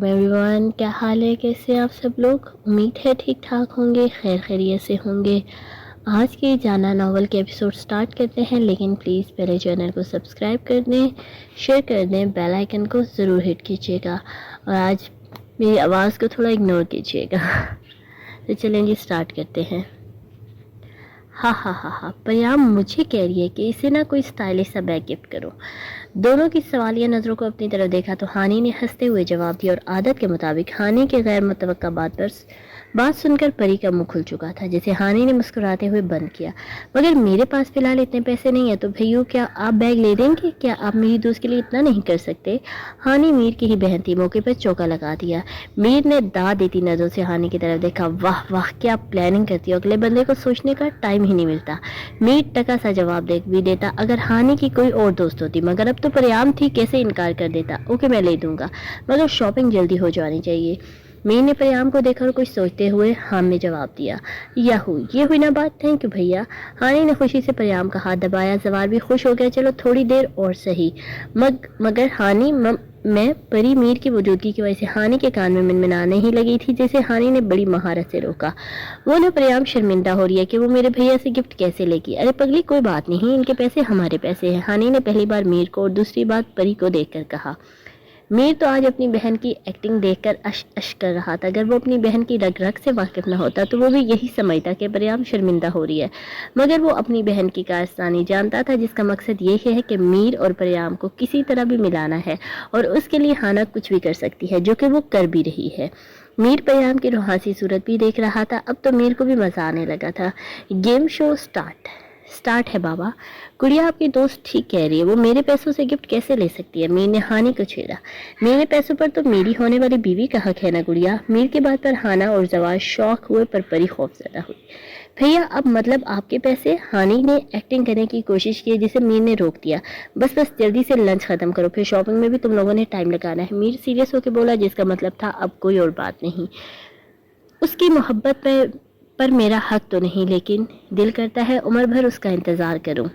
Everyone, क्या हाल है? कैसे हैं आप सब लोग? उम्मीद है ठीक ठाक होंगे, खैर खैरियत से होंगे। आज के जाना नॉवल के एपिसोड स्टार्ट करते हैं, लेकिन प्लीज़ पहले चैनल को सब्सक्राइब कर दें, शेयर कर दें, बेल आइकन को ज़रूर हिट कीजिएगा और आज मेरी आवाज़ को थोड़ा इग्नोर कीजिएगा। तो चलेंगे, स्टार्ट करते हैं। हा, परिणाम मुझे कह रही है कि इसे ना कोई स्टाइलिश सा बैग गिफ्ट करो। दोनों की सवालिया नज़रों को अपनी तरफ देखा तो हानि ने हंसते हुए जवाब दिया और आदत के मुताबिक हानि के गैर मुतवक्का बात सुनकर परी का मुंह खुल चुका था, जिसे हानि ने मुस्कुराते हुए बंद किया। मगर मेरे पास फिलहाल इतने पैसे नहीं है, तो भैया क्या आप बैग ले देंगे? क्या आप मेरी दोस्त के लिए इतना नहीं कर सकते? हानि मीर की ही बहन थी, मौके पर चौका लगा दिया। मीर ने दाद देती नजरों से हानि की तरफ देखा। वाह वाह, क्या प्लानिंग करती हो, अगले बंदे को सोचने का टाइम ही नहीं मिलता। मीर टका सा जवाब दे भी देता, अगर हानि की कोई और दोस्त होती, मगर अब तो परियाम थी, कैसे इनकार कर देता। ओके, मैं ले दूंगा, मगर शॉपिंग जल्दी हो जानी चाहिए। मीर ने परियाम को देखा और कुछ सोचते हुए हां में जवाब दिया। याहू, ये हुई ना बात, थैंक यू भैया। हानि ने खुशी से परियाम का हाथ दबाया। जवार भी खुश हो गया, चलो थोड़ी देर और सही। मगर हानि मैं परी मीर की मौजूदगी की वजह से हानि के कान में मिनमिनाने ही लगी थी, जैसे हानि ने बड़ी महारत से रोका। वो ना परियाम शर्मिंदा हो रही है कि वो मेरे भैया से गिफ्ट कैसे लेगी। अरे पगली, कोई बात नहीं, इनके पैसे हमारे पैसे हैं। हानि ने पहली बार मीर को और दूसरी बार परी को देखकर कहा। मीर तो आज अपनी बहन की एक्टिंग देखकर अश अश कर रहा था। अगर वो अपनी बहन की रग रग से वाकिफ न होता तो वो भी यही समझता कि परियाम शर्मिंदा हो रही है, मगर वो अपनी बहन की कारस्तानी जानता था, जिसका मकसद ये है कि मीर और परियाम को किसी तरह भी मिलाना है और उसके लिए हाना कुछ भी कर सकती है, जो कि वो कर भी रही है। मीर परियाम की रुहासी सूरत भी देख रहा था। अब तो मीर को भी मजा आने लगा था। गेम शो स्टार्ट है बाबा। गुड़िया आपकी दोस्त ठीक कह रही है, वो मेरे पैसों से गिफ्ट कैसे ले सकती है? मीर ने हानि को छेड़ा। मेरे पैसों पर तो मेरी होने वाली बीवी का हक है ना गुड़िया। मीर की बात पर हाना और जवाब शौक हुए, पर परी खौफजदा हुई। भैया, अब मतलब आपके पैसे? हानि ने एक्टिंग करने की कोशिश की, जिसे मीर ने रोक दिया। बस जल्दी से लंच खत्म करो, फिर शॉपिंग में भी तुम लोगों ने टाइम लगाना है। मीर सीरियस होकर बोला, जिसका मतलब था अब कोई और बात नहीं। उसकी मोहब्बत पर मेरा हक तो नहीं, लेकिन दिल करता है उम्र भर उसका इंतजार करूं।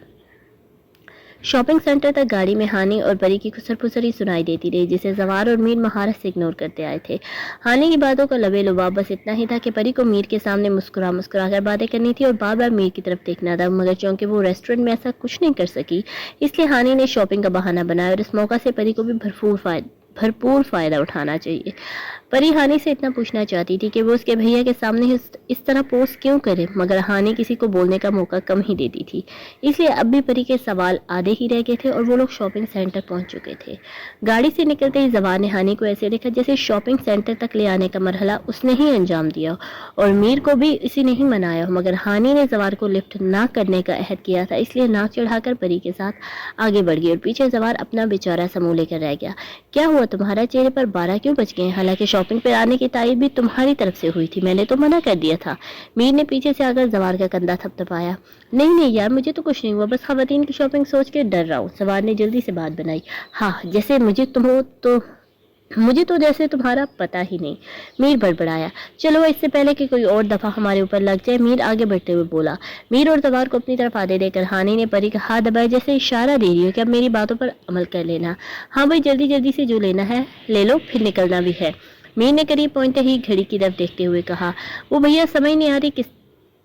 शॉपिंग सेंटर तक गाड़ी में हानि और परी की खुसर फुसरी सुनाई देती रही, जिसे जवार और मीर महारत से इग्नोर करते आए थे। हानि की बातों का लबे लुबाब बस इतना ही था कि परी को मीर के सामने मुस्कुरा कर बातें करनी थी और बार बार मीर की तरफ देखना था, मगर चूंकि वो रेस्टोरेंट में ऐसा कुछ नहीं कर सकी, इसलिए हानि ने शॉपिंग का बहाना बनाया और इस मौका से परी को भी भरपूर फायदा उठाना चाहिए। परी हानि से इतना पूछना चाहती थी कि वो उसके भैया के सामने इस तरह पोस्ट क्यों करे, मगर हानि किसी को बोलने का मौका कम ही देती थी, इसलिए अब भी परी के सवाल आधे ही रह गए थे और वो लोग शॉपिंग सेंटर पहुंच चुके थे। गाड़ी से निकलते ही जवार ने हानि को ऐसे देखा जैसे शॉपिंग सेंटर तक ले आने का मरहला उसने ही अंजाम दिया और मीर को भी इसी ने ही मनाया, मगर हानि ने जवार को लिफ्ट ना करने का अहद किया था, इसलिए नाक चढ़ाकर परी के साथ आगे बढ़ गई और पीछे जवार अपना बेचारा समूह लेकर रह गया। क्या हुआ, तुम्हारा चेहरे पर 12 क्यों बज गए? हालांकि शॉपिंग पर आने की तारीफ भी तुम्हारी तरफ से हुई थी, मैंने तो मना कर दिया था। मीर ने पीछे से आकर जवार का कंधा थपथपाया। नहीं यार, मुझे तो कुछ नहीं हुआ, बस खवातीन की शॉपिंग सोच के डर रहा हूँ। जवार ने जल्दी से बात बनाई। हाँ, जैसे मुझे तो जैसे तुम्हारा पता ही नहीं, मीर बड़बड़ाया। चलो इससे पहले कि कोई और दफा हमारे ऊपर लग जाए, मीर आगे बढ़ते हुए बोला। मीर और जवार को अपनी तरफ आधे देकर हानि ने परी का हाथ दबाया, जैसे इशारा दे रही हो कि अब मेरी बातों पर अमल कर लेना। हाँ भाई, जल्दी से जो लेना है ले लो, फिर निकलना भी है। मीर ने करीब पहुंचते ही घड़ी की तरफ देखते हुए कहा। वो भैया समझ नहीं आ रही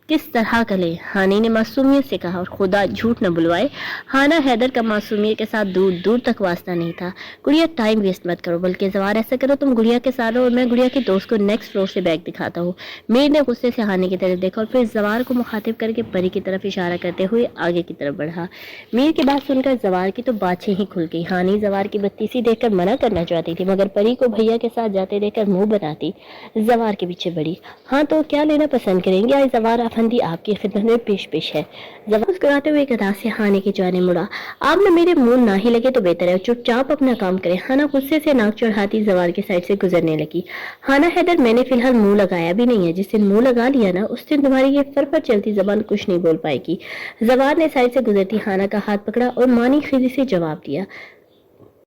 किस तरह का ले? हानि ने मासूमियत से कहा और खुदा झूठ न बुलवाए, हाना हैदर का मासूमियत के साथ दूर दूर तक वास्ता नहीं था। गुड़िया, टाइम वेस्ट मत करो, बल्कि जवार ऐसा करो, तुम गुड़िया के साथ रहो और मैं गुड़िया के दोस्त को नेक्स्ट फ्लोर से बैग दिखाता हूँ। मीर ने गुस्से से हानि की तरफ देखा और फिर जवार को मुखातिब करके परी की तरफ इशारा करते हुए आगे की तरफ बढ़ा। मीर की बात सुनकर जवार की तो बातें ही खुल गई। हानि जवार की बत्तीसी देखकर मना करना चाहती थी, मगर परी को भैया के साथ जाते देखकर मुंह बनाती जवार के पीछे बढ़ी। हाँ तो क्या लेना पसंद करेंगे? आज जवार अफंदी आपकी खिदमत में पेश है। जवाब मुस्कुराते हुए गदा से हानि की जाने मुड़ा। आप न मेरे मुंह ना ही लगे तो बेहतर है, चुपचाप अपना काम करें। हाना गुस्से से नाक चढ़ाती जवार की साइड से गुजरने लगी। हाना हैदर, मैंने फिलहाल मुंह लगाया भी नहीं है, जिस दिन मुंह लगा लिया ना, उस दिन तुम्हारी ये फर चलती जबान कुछ नहीं बोल पाएगी। जवार ने साइड से गुजरती हाना का हाथ पकड़ा और मानी खिजी से जवाब दिया।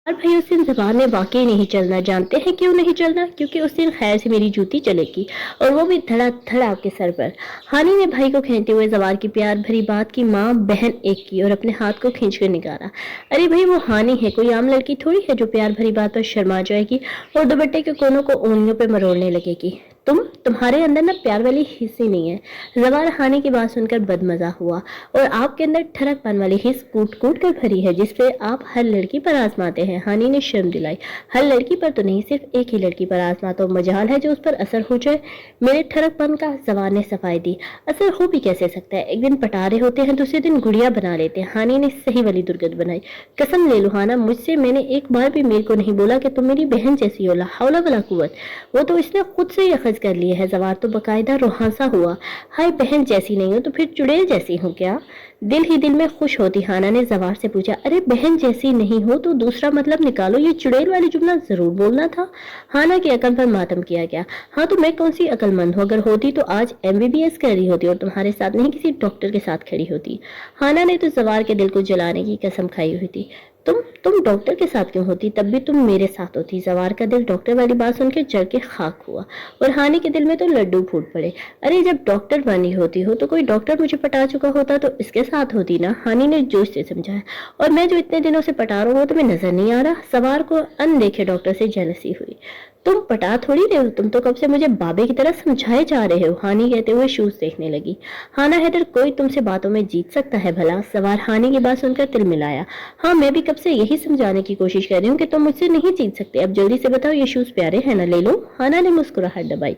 और भाई उस दिन ज़बान ने वाक़ई नहीं चलना। जानते हैं क्यों नहीं चलना? क्योंकि उस दिन खैर से मेरी जूती चलेगी, और वो भी धड़ाधड़ आपके सर पर। हानि ने भाई को खींचते हुए ज़वार की प्यार भरी बात की माँ बहन एक की और अपने हाथ को खींच कर निकाला। अरे भाई वो हानि है, कोई आम लड़की थोड़ी है जो प्यार भरी बात पर शर्मा जाएगी और दुपट्टे के कोनों को उंगलियों पर मरोड़ने लगेगी। तुम्हारे अंदर ना प्यार वाली हिस्स ही नहीं है। ज़वार हानि की बात सुनकर बदमजा हुआ। और आपके अंदर ठरकपन वाली हिस्स कूट कूट कर भरी है, जिसपे आप हर लड़की पर आजमाते हैं। हानि ने शर्म दिलाई। हर लड़की पर तो नहीं, सिर्फ एक ही लड़की पर आजमाता हूँ, मजाल है जो उस पर असर हो जाए मेरे ठरकपन का। ज़वार ने सफाई दी। असर हो भी कैसे सकता है? एक दिन पटारे होते हैं, दूसरे दिन गुड़िया बना लेते हैं। हानि ने सही वाली दुर्गत बनाई। कसम ले लो हाना, मुझसे मैंने एक बार भी मीर को नहीं बोला कि तुम मेरी बहन जैसी हो। ला हौला वला कुव्वत, वो तो इसने खुद से ही अखज़ कर लिया है। ज़वार तो बकायदा रोहांसा हुआ। हाय, बहन जैसी नहीं हो तो फिर चुड़ैल जैसी हूँ क्या? दिल ही दिल में खुश होती हाना ने ज़वार से पूछा। अरे बहन जैसी नहीं हो तो दूसरा मतलब निकालो, ये चुड़ैल वाली जुमला जरूर बोलना था। हाना की अकल पर मातम किया गया। हाँ तो मैं कौन सी अकलमंद हूँ? अगर होती तो आज MBBS कर रही होती और तुम्हारे साथ नहीं किसी डॉक्टर के साथ खड़ी होती। हाना ने तो ज़वार के दिल को जलाने की कसम खाई हुई थी। तुम डॉक्टर के साथ क्यों होती? तब भी तुम मेरे साथ होती। ज़वार का दिल डॉक्टर वाली बात सुनकर जल के खाक हुआ और हानि के दिल में तो लड्डू फूट पड़े। अरे जब डॉक्टर बनी होती हो तो कोई डॉक्टर मुझे पटा चुका होता तो इसके साथ होती ना, हानि ने जोश से समझाया। और मैं जो इतने दिनों से पटा रहा हूँ तुम्हें नजर नहीं आ रहा? ज़वार को अनदेखे डॉक्टर से जेलसी हुई। तुम पटा थोड़ी रहे हो, तुम तो कब से मुझे बाबे की तरह समझाए जा रहे हो, हानि कहते हुए शूज देखने लगी। हाना हैदर, कोई तुमसे बातों में जीत सकता है भला? ज़वार हानि की बात सुनकर तिल मिलाया। हाँ मैं भी कब से यही समझाने की कोशिश कर रही हूँ कि तुम मुझसे नहीं जीत सकते। अब जल्दी से बताओ ये शूज प्यारे हैं ना? ले लो। हाना ने मुस्कुराहट दबाई।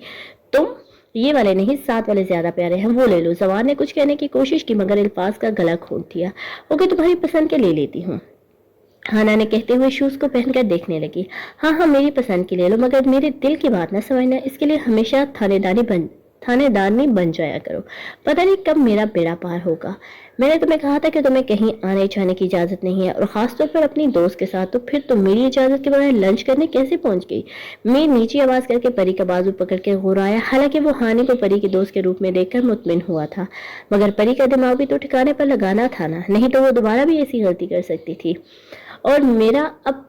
तुम ये वाले नहीं, साथ वाले ज्यादा प्यारे हैं, वो ले लो। ज़वार ने कुछ कहने की कोशिश की मगर अल्फाज का गला घोंट दिया। ओके तुम्हारी पसंद के ले लेती हूँ, हाना ने कहते हुए शूज को पहनकर देखने लगी। हाँ हाँ मेरी पसंद की ले लो, मगर मेरे दिल की बात ना समझना। इसके लिए हमेशा थानेदारनी बन जाया करो। पता नहीं कब मेरा बेड़ा पार होगा। मैंने तुम्हें कहा था कि तुम्हें कहीं आने जाने की इजाजत नहीं है, और खासतौर पर अपनी दोस्त के साथ। तो फिर तुम मेरी इजाजत के बगैर लंच करने कैसे पहुंच गई? मैं नीची आवाज करके परी का बाजू पकड़ के घुराया। हालांकि वो हानि को परी के दोस्त के रूप में देखकर मुतमिन हुआ था, मगर परी का दिमाग भी तो ठिकाने पर लगाना था ना, नहीं तो वो दोबारा भी ऐसी गलती कर सकती थी। और मीर अब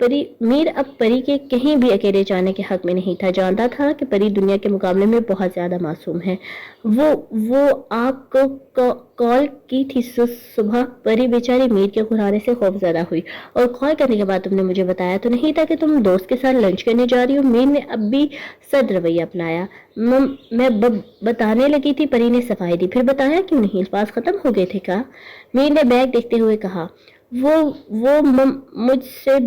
परी के कहीं भी अकेले जाने के हक में नहीं था। जानता था कि परी दुनिया के मुकाबले में बहुत ज्यादा मासूम है। वो आपको कॉल की थी सुबह? परी बेचारी मीर के घुराने से खौफजदा हुई। और कॉल करने के बाद तुमने मुझे बताया तो नहीं था कि तुम दोस्त के साथ लंच करने जा रही हो? मीर ने अब भी सद रवैया अपनाया। मैं बताने लगी थी, परी ने सफाई दी। फिर बताया क्यों नहीं? अल्फाज खत्म हो गए थे क्या? मीर ने बैग देखते हुए कहा। मुझसे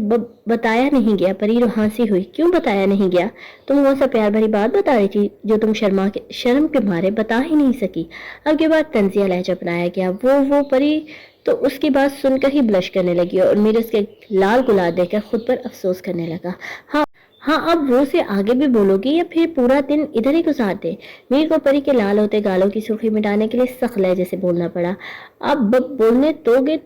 बताया नहीं गया। परी रुहासी हुई। क्यों बताया नहीं गया? तुम कौन सा प्यार भरी बात बता रही थी जो तुम शर्म के मारे बता ही नहीं सकी? अब के बाद तंजिया लहजा अपनाया गया। वो परी तो उसकी बात सुनकर ही ब्लश करने लगी और मेरे उसके लाल गुलाब देखकर खुद पर अफसोस करने लगा। हाँ अब वो से आगे भी बोलोगी या फिर पूरा दिन इधर ही गुजार दे? मीर को परी के लाल होते गालों की सुर्खी मिटाने के लिए सख्त लहजे से बोलना पड़ा। अब बोलने दोगे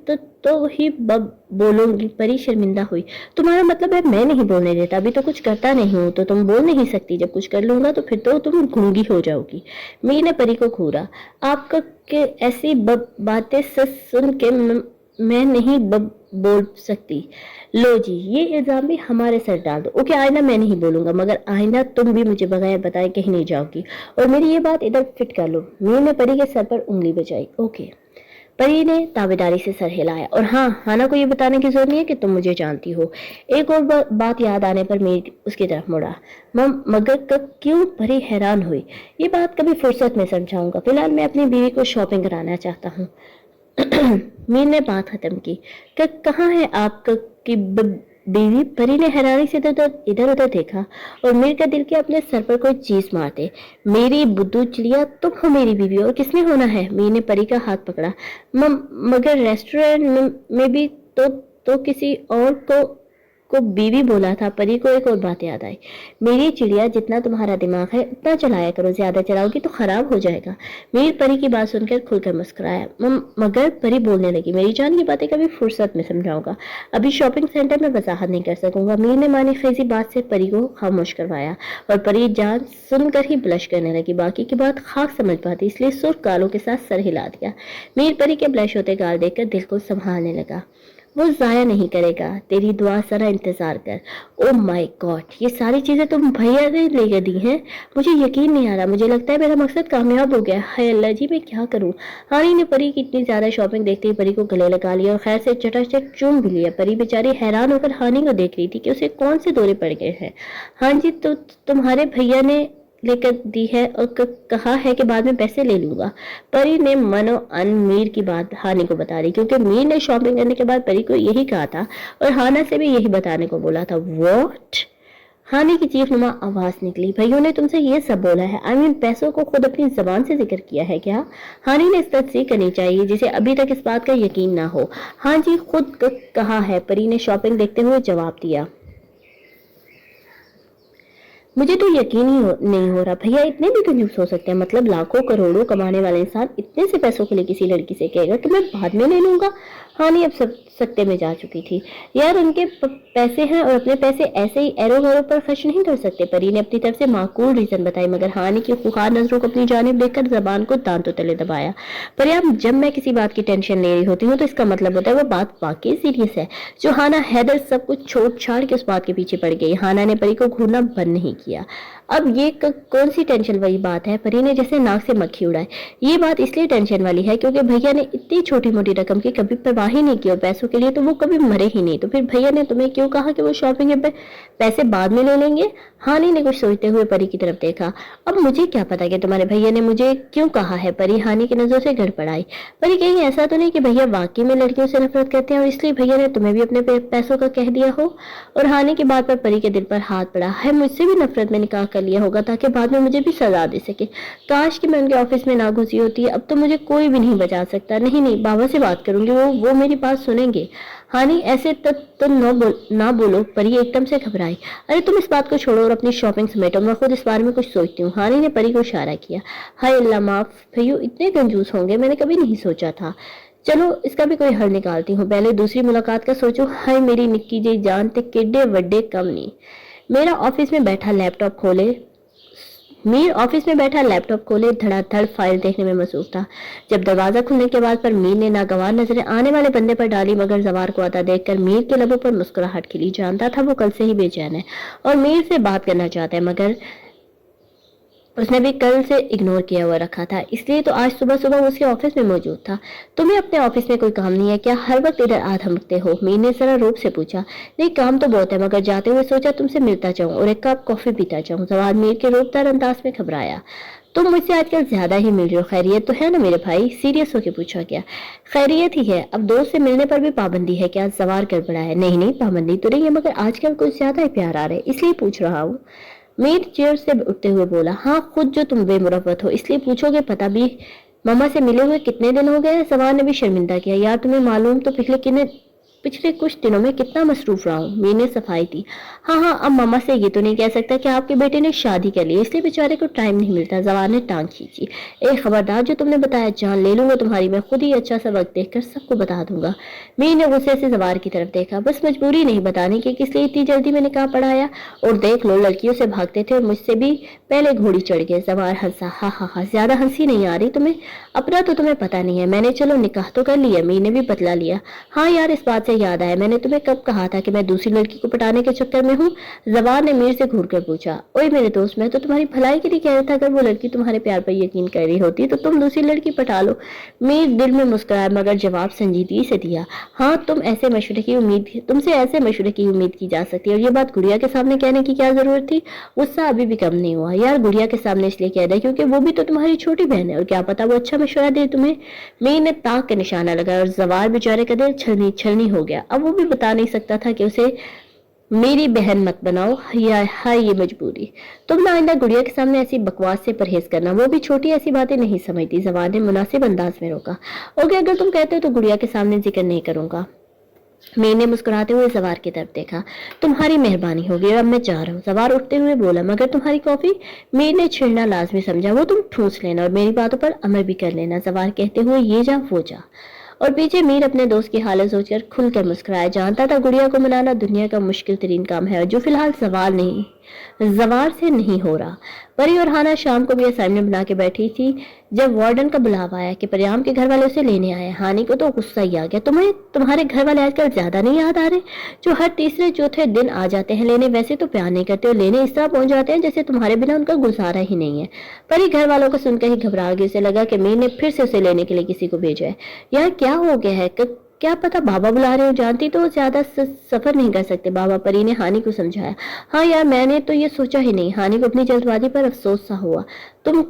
तो ही बोलूंगी। परी शर्मिंदा हुई। तुम्हारा मतलब है मैं नहीं बोलने देता? अभी तो कुछ करता नहीं हूँ तो तुम बोल नहीं सकती, जब कुछ कर लूंगा तो फिर तो तुम गूंगी हो जाओगी। मीर ने परी को घूरा। आपका के ऐसी बातें सच सुन के मैं नहीं बोल सकती। लो जी, ये इल्जाम भी हमारे सर डाल दो। ओके आइंदा मैं नहीं बोलूंगा, मगर आइंदा तुम भी मुझे बगैर बताए कहीं नहीं जाओगी। और मेरी ये बात इधर फिट कर लो। मीर ने परी के सर पर उंगली बजाई। ओके। परी ने ताबेदारी से सर हिलाया। और हाँ, हाना को ये बताने की जरूरत नहीं है कि तुम मुझे जानती हो। एक और बात याद आने पर मीर उसकी तरफ मुड़ा। मगर क्यों? परी हैरान हुई। ये बात कभी फुर्सत में समझाऊंगा, फिलहाल मैं अपनी बीवी को शॉपिंग कराना चाहता हूँ। मीर ने बात खत्म की। कहाँ है आपकी बीवी? परी ने हैरानी से इधर उधर देखा और मीर का दिल के अपने सर पर कोई चीज मारते। मेरी बुद्धू चिड़िया, तुम हो मेरी बीवी, और किसने होना है? मीर ने परी का हाथ पकड़ा। मगर रेस्टोरेंट में भी तो किसी और को बीवी बोला था। परी को एक और बात याद आई। मेरी चिड़िया, जितना तुम्हारा दिमाग है उतना चलाया करो, ज्यादा चलाओगी तो खराब हो जाएगा। मीर परी की बात सुनकर खुलकर मुस्कुराया। मगर परी बोलने लगी, मेरी जान की बातें कभी फुर्सत में समझाऊंगा, अभी शॉपिंग सेंटर में वजाहत नहीं कर सकूंगा। मीर ने मानी खेजी बात से परी को खामोश करवाया और परी जान सुनकर ही ब्लश करने लगी। बाकी की बात खाक समझ पाती, इसलिए सुर्ख गालों के साथ सर हिला दिया। मीर परी के ब्लश होते गाल देखकर दिल को संभालने लगा। वो ज़ाया नहीं करेगा, तेरी दुआ ज़रा इंतज़ार कर। ओ माय गॉड, ये सारी चीज़ें तुम भैया ने लेकर दी हैं? मुझे यकीन नहीं आ रहा, मुझे लगता है मेरा मकसद कामयाब हो गया। हाय अल्लाह जी, मैं क्या करूं? हानी ने परी की इतनी ज़्यादा शॉपिंग देखते ही परी को गले लगा लिया और खैर से चटाचट चूम भी लिया। परी बेचारी हैरान होकर हानी को देख रही थी कि उसे कौन से दौरे पड़ गए हैं। हाँ जी, तो तुम्हारे भैया ने लेकर दी है और कहा है कि बाद में पैसे ले लूंगा। परी ने मनो अन मीर की बात हानि को बता दी, क्योंकि मीर ने शॉपिंग करने के बाद परी को यही कहा था और हाना से भी यही बताने को बोला था। व्हाट? हानि की चीख नुमा आवाज निकली। भैया ने तुमसे ये सब बोला है? आई मीन पैसों को खुद अपनी जबान से जिक्र किया है क्या? हानि ने इस तस्दीक करनी चाहिए जिसे अभी तक इस बात का यकीन ना हो। हाँ जी, खुद कहा है, परी ने शॉपिंग देखते हुए जवाब दिया। मुझे तो यकीन ही नहीं हो रहा, भैया इतने भी कंजूस हो सकते हैं? मतलब लाखों करोड़ों कमाने वाले इंसान इतने से पैसों के लिए किसी लड़की से कहेगा कि मैं बाद में ले लूंगा? हानि अब सब सकते में जा चुकी थी। यार उनके पैसे हैं और अपने पैसे ऐसे ही एरो गैरो पर खर्च नहीं कर सकते। परी ने अपनी तरफ से माकूल रीजन बताई, मगर हानि की खुखार नजरों को अपनी जानिब देखकर जबान को दांतों तले दबाया। पर यार जब मैं किसी बात की टेंशन ले रही होती हूँ तो इसका मतलब होता है वो बात वाकई सीरियस है। जो हाना हैदर सब कुछ छोड़ छाड़ के उस बात के पीछे पड़ गई। हाना ने परी को घूरना बंद नहीं किया। अब ये कौन सी टेंशन वाली बात है? परी ने जैसे नाक से मक्खी उड़ाई। ये बात इसलिए टेंशन वाली है क्योंकि भैया ने इतनी छोटी मोटी रकम की कभी परवाह ही नहीं की और पैसों के लिए तो वो कभी मरे ही नहीं। तो फिर भैया ने तुम्हें क्यों कहा कि वो शॉपिंग पे पैसे बाद में ले लेंगे? हानि ने कुछ सोचते हुए परी की तरफ देखा। अब मुझे क्या पता कि तुम्हारे भैया ने मुझे क्यों कहा है? परी हानि की नजरों से गड़बड़ाई। परी कहीं ऐसा तो नहीं कि भैया वाकई में लड़कियों से नफरत करते हैं और इसलिए भैया ने तुम्हें भी अपने पैसों का कह दिया हो? और हानि की बात पर परी के दिल पर हाथ पड़ा। है मुझसे भी नफरत में निकाह कर लिया होगा ताकि बाद में मुझे भी सजा दे सके। काश कि मैं उनके ऑफिस में ना घुसी होती। अब तो मुझे कोई भी नहीं बचा सकता। नहीं, बाबा से बात करूंगी, वो मेरी बात सुनेंगे। हानि ऐसे तो ना बोलो। परी एकदम से घबराई। अरे तुम इस बात को छोड़ो और अपनी शॉपिंग समेटो, मैं खुद इस बारे में कुछ सोचती हूँ। हानि ने परी को इशारा किया। हाय अल्लाह, माफ भैया इतने कंजूस होंगे, मैंने कभी नहीं सोचा था। चलो इसका भी कोई हल निकालती हूँ, पहले दूसरी मुलाकात का सोचो। हाय मेरी निक्की जी जान ते किड्डे वड्डे कम नहीं। मेरा ऑफिस में बैठा लैपटॉप खोले मीर ऑफिस में बैठा लैपटॉप खोले धड़ाधड़ फाइल देखने में मसरूफ था। जब दरवाजा खुलने के बाद पर मीर ने नागवार नजरें आने वाले बंदे पर डाली, मगर जवार को आता देखकर मीर के लबों पर मुस्कुराहट खिली। जानता था वो कल से ही बेचैन है और मीर से बात करना चाहता है, मगर उसने भी कल से इग्नोर किया हुआ रखा था, इसलिए तो आज सुबह सुबह वो उसके ऑफिस में मौजूद था। तुम्हें अपने ऑफिस में कोई काम नहीं है क्या? हर वक्त इधर आ धमकते हो? मीर ने जरा रूप से पूछा। नहीं काम तो बहुत है, मगर जाते हुए सोचा तुमसे मिलता जाऊं और एक कप कॉफी पीता जाऊं। जवाब मीर के रूपदार अंदाज में घबराया। तुम मुझसे आजकल ज्यादा ही मिल रहे हो, खैरियत तो है ना मेरे भाई? सीरियस होके पूछा गया। खैरियत ही है। अब दोस्त से मिलने पर भी पाबंदी है क्या? जवार गड़बड़ा है। नहीं पाबंदी तो नहीं है, मगर आजकल कुछ ज्यादा ही प्यार आ रहा है इसलिए पूछ रहा हूँ। मीर चेयर से उठते हुए बोला। हाँ खुद जो तुम बेमुरवत हो इसलिए पूछोगे? पता भी मामा से मिले हुए कितने दिन हो गए? सवार ने भी शर्मिंदा किया। यार तुम्हें मालूम तो पिछले कुछ दिनों में कितना मसरूफ रहा हूँ। मीर ने सफाई दी। हाँ, अब मामा से ये तो नहीं कह सकता कि आपके बेटे ने शादी कर ली इसलिए बेचारे को टाइम नहीं मिलता। जवान ने टांग खींची। ए खबरदार, जो तुमने बताया जान ले लूंगा तुम्हारी। मैं खुद ही अच्छा सा वक्त देखकर सबको बता दूंगा। मीर ने गुस्से से जवार की तरफ देखा। बस मजबूरी नहीं बताने की, किस लिए इतनी जल्दी में निकाह पढ़ाया? और देख लो लड़कियों से भागते थे और मुझसे भी पहले घोड़ी चढ़ गए। जवार हंसा। हाँ, ज्यादा हंसी नहीं आ रही तुम्हें? अपना तो तुम्हें पता नहीं है। मैंने चलो निकाह तो कर लिया। मीर ने भी बतला लिया। हाँ यार, इस बात से याद आया, मैंने तुम्हें कब कहा था कि मैं दूसरी लड़की को पटाने के चक्कर में हूँ? जवान ने मीर से घूर कर पूछा। ओए मेरे दोस्त, मैं तो तुम्हारी भलाई के लिए कह रहा था। अगर वो लड़की तुम्हारे प्यार पर यकीन कर रही होती तो तुम दूसरी लड़की पटा लो। मीर दिल में मुस्कुराया, मगर जवाब संजीदगी से दिया। हाँ, तुमसे ऐसे मशवरे की उम्मीद की जा सकती है और ये बात गुड़िया के सामने कहने की क्या जरूरत थी? गुस्सा अभी भी कम नहीं हुआ। यार गुड़िया के सामने इसलिए कह रहे क्योंकि वो भी तो तुम्हारी छोटी बहन है और क्या पता वो अच्छा मशवरा दे तुम्हें। मीर ने ताक के निशाना लगाया और जवार बेचारे का दिल छलनी हो गया। अब वो भी बता नहीं सकता था कि उसे मेरी बहन मत बनाओ या ये मजबूरी। तुम ना आइंदा गुड़िया के सामने ऐसी बकवास से परहेज करना, वो भी छोटी ऐसी बातें नहीं समझती। जवान ने मुनासिब अंदाज में रोका। ओके, अगर तुम कहते हो तो गुड़िया के सामने जिक्र नहीं करूंगा। मीर ने मुस्कुराते हुए जवार की तरफ देखा। तुम्हारी मेहरबानी होगी, अब मैं जा रहा हूँ। जवार उठते हुए बोला। मगर तुम्हारी कॉफी? मीर ने छिड़ना लाजमी समझा। वो तुम ठूस लेना और मेरी बातों पर अमल भी कर लेना। जवार कहते हुए ये जा वो जा। और पीछे मीर अपने दोस्त की हालत सोचकर खुलकर मुस्कुराया। जानता था गुड़िया को मनाना दुनिया का मुश्किल तरीन काम है और जो फिलहाल सवाल नहीं زوار سے نہیں ہو رہا۔ پری اور ہانا شام کو بھی اسائنمنٹ بنا کے بیٹھی تھی جب وارڈن کا بلاوا آیا کہ پریام کے گھر والے اسے لینے آئے۔ ہانی کو تو غصہ ہی آ گیا، تمہیں تمہارے گھر والے آج کل زیادہ نہیں یاد آ رہے جو ہر تیسرے چوتھے دن آ جاتے ہیں لینے؟ ویسے تو پیار نہیں کرتے اور لینے اس طرح پہنچ جاتے ہیں جیسے تمہارے بنا ان کا گزارا ہی نہیں ہے۔ پری گھر والوں کو سن کر ہی گھبرا گئی، اسے لگا کہ میر نے پھر سے اسے لینے کے لیے کسی کو بھیجا ہے۔ یہاں کیا ہو گیا ہے؟ کیا پتا بابا بلا رہے ہو؟ جانتی تو زیادہ سفر نہیں کر سکتے بابا، پری نے ہانی کو سمجھایا۔ ہاں یار، میں نے تو یہ سوچا ہی نہیں۔ ہانی کو اپنی جلد بازی پر افسوس سا ہوا۔ تم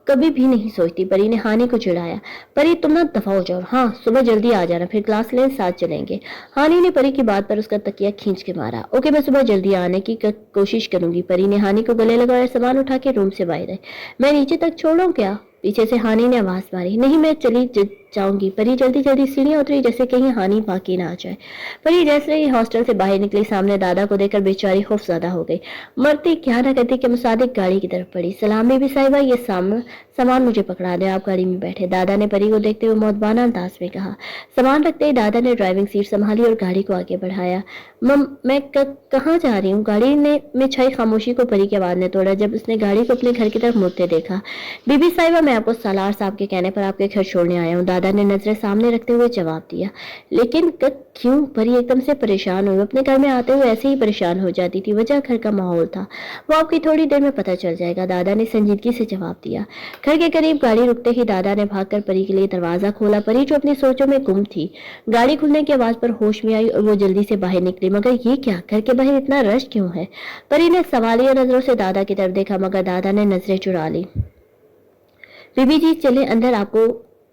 کبھی بھی نہیں سوچتی، پری نے ہانی کو چڑھایا۔ پری تم نہ دفع ہو جاؤ، ہاں صبح جلدی آ جانا، پھر کلاس لیں ساتھ چلیں گے۔ ہانی نے پری کی بات پر اس کا تکیہ کھینچ کے مارا۔ اوکے، میں صبح جلدی آنے کی کوشش کروں گی۔ پری نے ہانی کو گلے لگایا اور سامان اٹھا کے روم سے باہر آئی۔ میں نیچے تک چھوڑوں کیا؟ پیچھے سے ہانی نے آواز ماری۔ نہیں، میں چلی جاؤں گی۔ پری جلدی جلدی سیڑھیاں اتری جیسے کہیں ہانی باقی نہ آ جائے۔ پری جیسے ہی ہاسٹل سے باہر نکلی سامنے دادا کو دیکھ کر بیچاری خوف زدہ ہو گئی۔ مرتی کیا نہ کرتی کہ مصادق گاڑی کی طرف پڑی۔ سلام بی بی صاحبہ، یہ سامان مجھے پکڑا دیں، آپ گاڑی میں بیٹھے، دادا نے پری کو دیکھتے ہوئے مودبانہ انداز میں کہا۔ سامان رکھتے ہی دادا نے ڈرائیونگ سیٹ سنبھالی اور گاڑی کو آگے بڑھایا۔ میں کہاں جا رہی ہوں؟ گاڑی میں چھائی خاموشی کو پری کی آواز نے توڑا جب اس نے گاڑی کو اپنے گھر کی طرف مڑتے دیکھا۔ بی بی صاحبہ، میں آپ کو سالار صاحب کے کہنے پر آپ کے گھر چھوڑنے آیا ہوں، دادا نے نظریں سامنے رکھتے ہوئے جواب دیا۔ لیکن کیوں؟ پری ایک دم سے پریشان ہوئی۔ اپنے گھر میں آتے ہوئے ایسے ہی پریشان ہو جاتی تھی، وجہ گھر کا ماحول تھا۔ وہ آپ کی تھوڑی دیر میں پتہ چل جائے گا، دادا نے سنجیدگی سے جواب دیا۔ گھر کے قریب گاڑی رکتے ہی دادا نے بھاگ کر پری کے لیے دروازہ کھولا۔ پری جو اپنی سوچوں میں گم تھی گاڑی کھلنے کی آواز پر ہوش میں آئی اور وہ جلدی سے باہر نکلی۔ مگر یہ کیا؟ گھر کے باہر اتنا رش کیوں ہے؟ پری نے سوالیہ نظروں سے دادا کی طرف دیکھا مگر دادا نے نظریں چرا لی۔ بی بی جی چلے اندر، آپ کو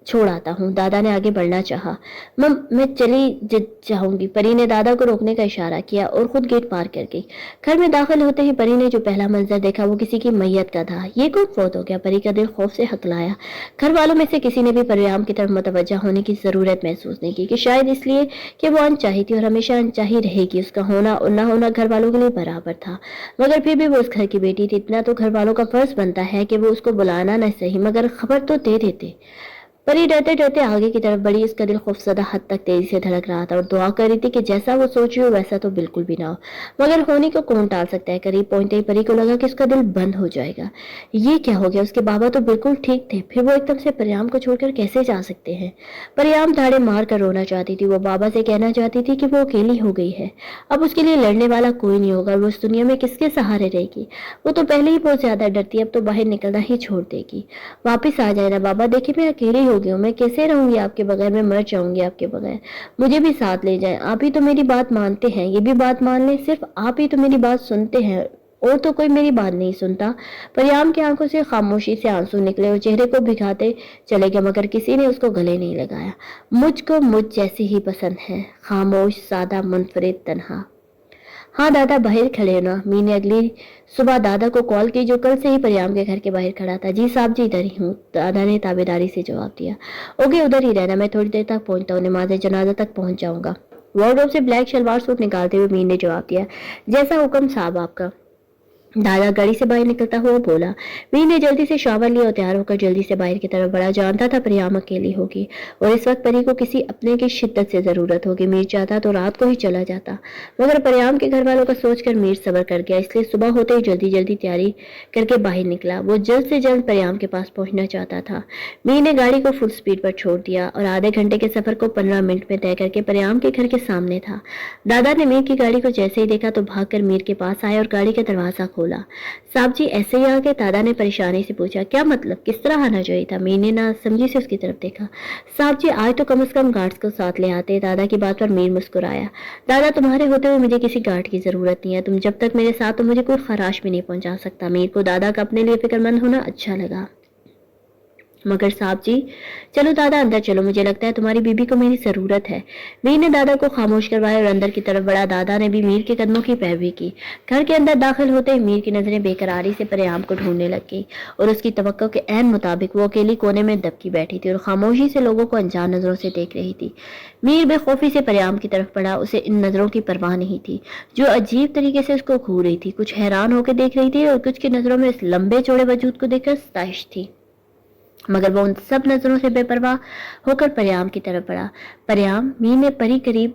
چھوڑ آتا ہوں، دادا نے آگے بڑھنا چاہا۔ میں چلی جاؤں گی، پری نے دادا کو روکنے کا اشارہ کیا اور خود گیٹ پار کر گئی۔ گھر میں داخل ہوتے ہی پری نے جو پہلا منظر دیکھا وہ کسی کی میت کا تھا۔ یہ کون فوت ہو گیا؟ پری کا دل خوف سے ہکلایا۔ گھر والوں میں سے کسی نے بھی پریام کی طرف متوجہ ہونے کی ضرورت محسوس نہیں کی کہ شاید اس لیے کہ وہ انچاہی تھی اور ہمیشہ انچاہی رہے گی، اس کا ہونا اور نہ ہونا گھر والوں کے لیے برابر تھا۔ مگر پھر بھی وہ اس گھر کی بیٹی تھی، اتنا تو گھر والوں کا فرض بنتا ہے کہ وہ اس کو بلانا نہ صحیح مگر خبر تو دے دیتے۔ پری ڈرتے ڈرتے آگے کی طرف بڑھی، اس کا دل خوفزدہ حد تک تیزی سے دھڑک رہا تھا اور دعا کر رہی تھی کہ جیسا وہ سوچ رہی ہو ویسا تو بالکل بھی نہ ہو، مگر ہونے کو کون ٹال سکتا ہے۔ قریب پہنچتے ہی پری کو لگا کہ اس کا دل بند ہو جائے گا۔ یہ کیا ہو گیا؟ اس کے بابا تو بالکل ٹھیک تھے، پھر وہ ایک دم سے پریام کو چھوڑ کر کیسے جا سکتے ہیں؟ پریام دھاڑے مار کر رونا چاہتی تھی، وہ بابا سے کہنا چاہتی تھی کہ وہ اکیلی ہو گئی ہے، اب اس کے لیے لڑنے والا کوئی نہیں ہوگا، وہ اس دنیا میں کس کے سہارے رہے گی؟ وہ تو پہلے ہی بہت زیادہ ڈرتی، اب تو باہر نکلنا ہی چھوڑ دے گی۔ واپس آ جائے نا بابا، دیکھیں میں اکیلی ہو گئی ہوں، میں کیسے رہوں گی آپ کے بغیر؟ میں مر جاؤں گی آپ کے بغیر، مجھے بھی ساتھ لے جائیں۔ آپ ہی تو میری بات مانتے ہیں، یہ بھی بات مان لیں، صرف آپ ہی تو میری بات سنتے ہیں، اور تو کوئی میری بات نہیں سنتا۔ پریام کی آنکھوں سے خاموشی سے آنسو نکلے اور چہرے کو بھگاتے چلے گئے مگر کسی نے اس کو گلے نہیں لگایا۔ مجھ کو مجھ جیسی ہی پسند ہے، خاموش، سادہ، منفرد، تنہا۔ ہاں دادا باہر کھڑے ہونا، میر نے اگلی صبح دادا کو کال کی جو کل سے ہی پریام کے گھر کے باہر کھڑا تھا۔ جی صاحب جی، ادھر ہی ہوں، دادا نے تابیداری سے جواب دیا۔ اوکے، ادھر ہی رہنا، میں تھوڑی دیر تک پہنچتا ہوں، نماز جنازہ تک پہنچ جاؤں گا۔ وارڈروب سے بلیک شلوار سوٹ نکالتے ہوئے میر نے جواب دیا۔ جیسا حکم صاحب آپ کا، دادا گاڑی سے باہر نکلتا ہوا بولا۔ میر نے جلدی سے شاور لیا اور تیار ہو کر جلدی سے باہر کی طرف بڑھا، جانتا تھا پریام اکیلی ہوگی اور اس وقت پری کو کسی اپنے کی شدت سے ضرورت ہوگی۔ میر چاہتا تو رات کو ہی چلا جاتا مگر پریام کے گھر والوں کا سوچ کر میر صبر کر گیا، اس لیے صبح ہوتے ہی جلدی جلدی تیاری کر کے باہر نکلا۔ وہ جلد سے جلد پریام کے پاس پہنچنا چاہتا تھا۔ میر نے گاڑی کو فل سپیڈ پر چھوڑ دیا اور آدھے گھنٹے کے سفر کو 15 منٹ میں طے کر کے پریام کے گھر کے سامنے تھا۔ دادا نے میر کی گاڑی کو جیسے ہی دیکھا تو بھاگ کر میر کے پاس آئے اور گاڑی کا دروازہ کھولا۔ صاحب جی ایسے ہی آگے؟ دادا نے پریشانی سے پوچھا۔ کیا مطلب؟ کس طرح آنا چاہیے تھا؟ میر نے نہ سمجھی سے اس کی طرف دیکھا۔ صاحب جی آج تو کم از کم گارڈز کو ساتھ لے آتے۔ دادا کی بات پر میر مسکرایا۔ دادا تمہارے ہوتے ہوئے مجھے کسی گارڈ کی ضرورت نہیں ہے، تم جب تک میرے ساتھ تو مجھے کوئی خراش بھی نہیں پہنچا سکتا۔ میر کو دادا کا اپنے لیے فکر مند ہونا اچھا لگا۔ مگر صاحب جی، چلو دادا اندر چلو، مجھے لگتا ہے تمہاری بیوی کو میری ضرورت ہے۔ میر نے دادا کو خاموش کروایا اور اندر کی طرف بڑھا۔ دادا نے بھی میر کے قدموں کی پیروی کی۔ گھر کے اندر داخل ہوتے ہی میر کی نظریں بے قراری سے پریام کو ڈھونڈنے لگ گئی اور اس کی توقع کے عین مطابق وہ اکیلی کونے میں دبکی بیٹھی تھی اور خاموشی سے لوگوں کو انجان نظروں سے دیکھ رہی تھی۔ میر بے خوفی سے پریام کی طرف بڑھا، اسے ان نظروں کی پرواہ نہیں تھی جو عجیب طریقے سے اس کو گھور رہی تھی۔ کچھ حیران ہو کے دیکھ رہی تھی اور کچھ کی نظروں میں اس لمبے چوڑے وجود کو دیکھ کر ستائش تھی، مگر وہ ان سب نظروں سے بے پرواہ ہو کر پریام کی طرف بڑھا۔ پریام، میر نے پری قریب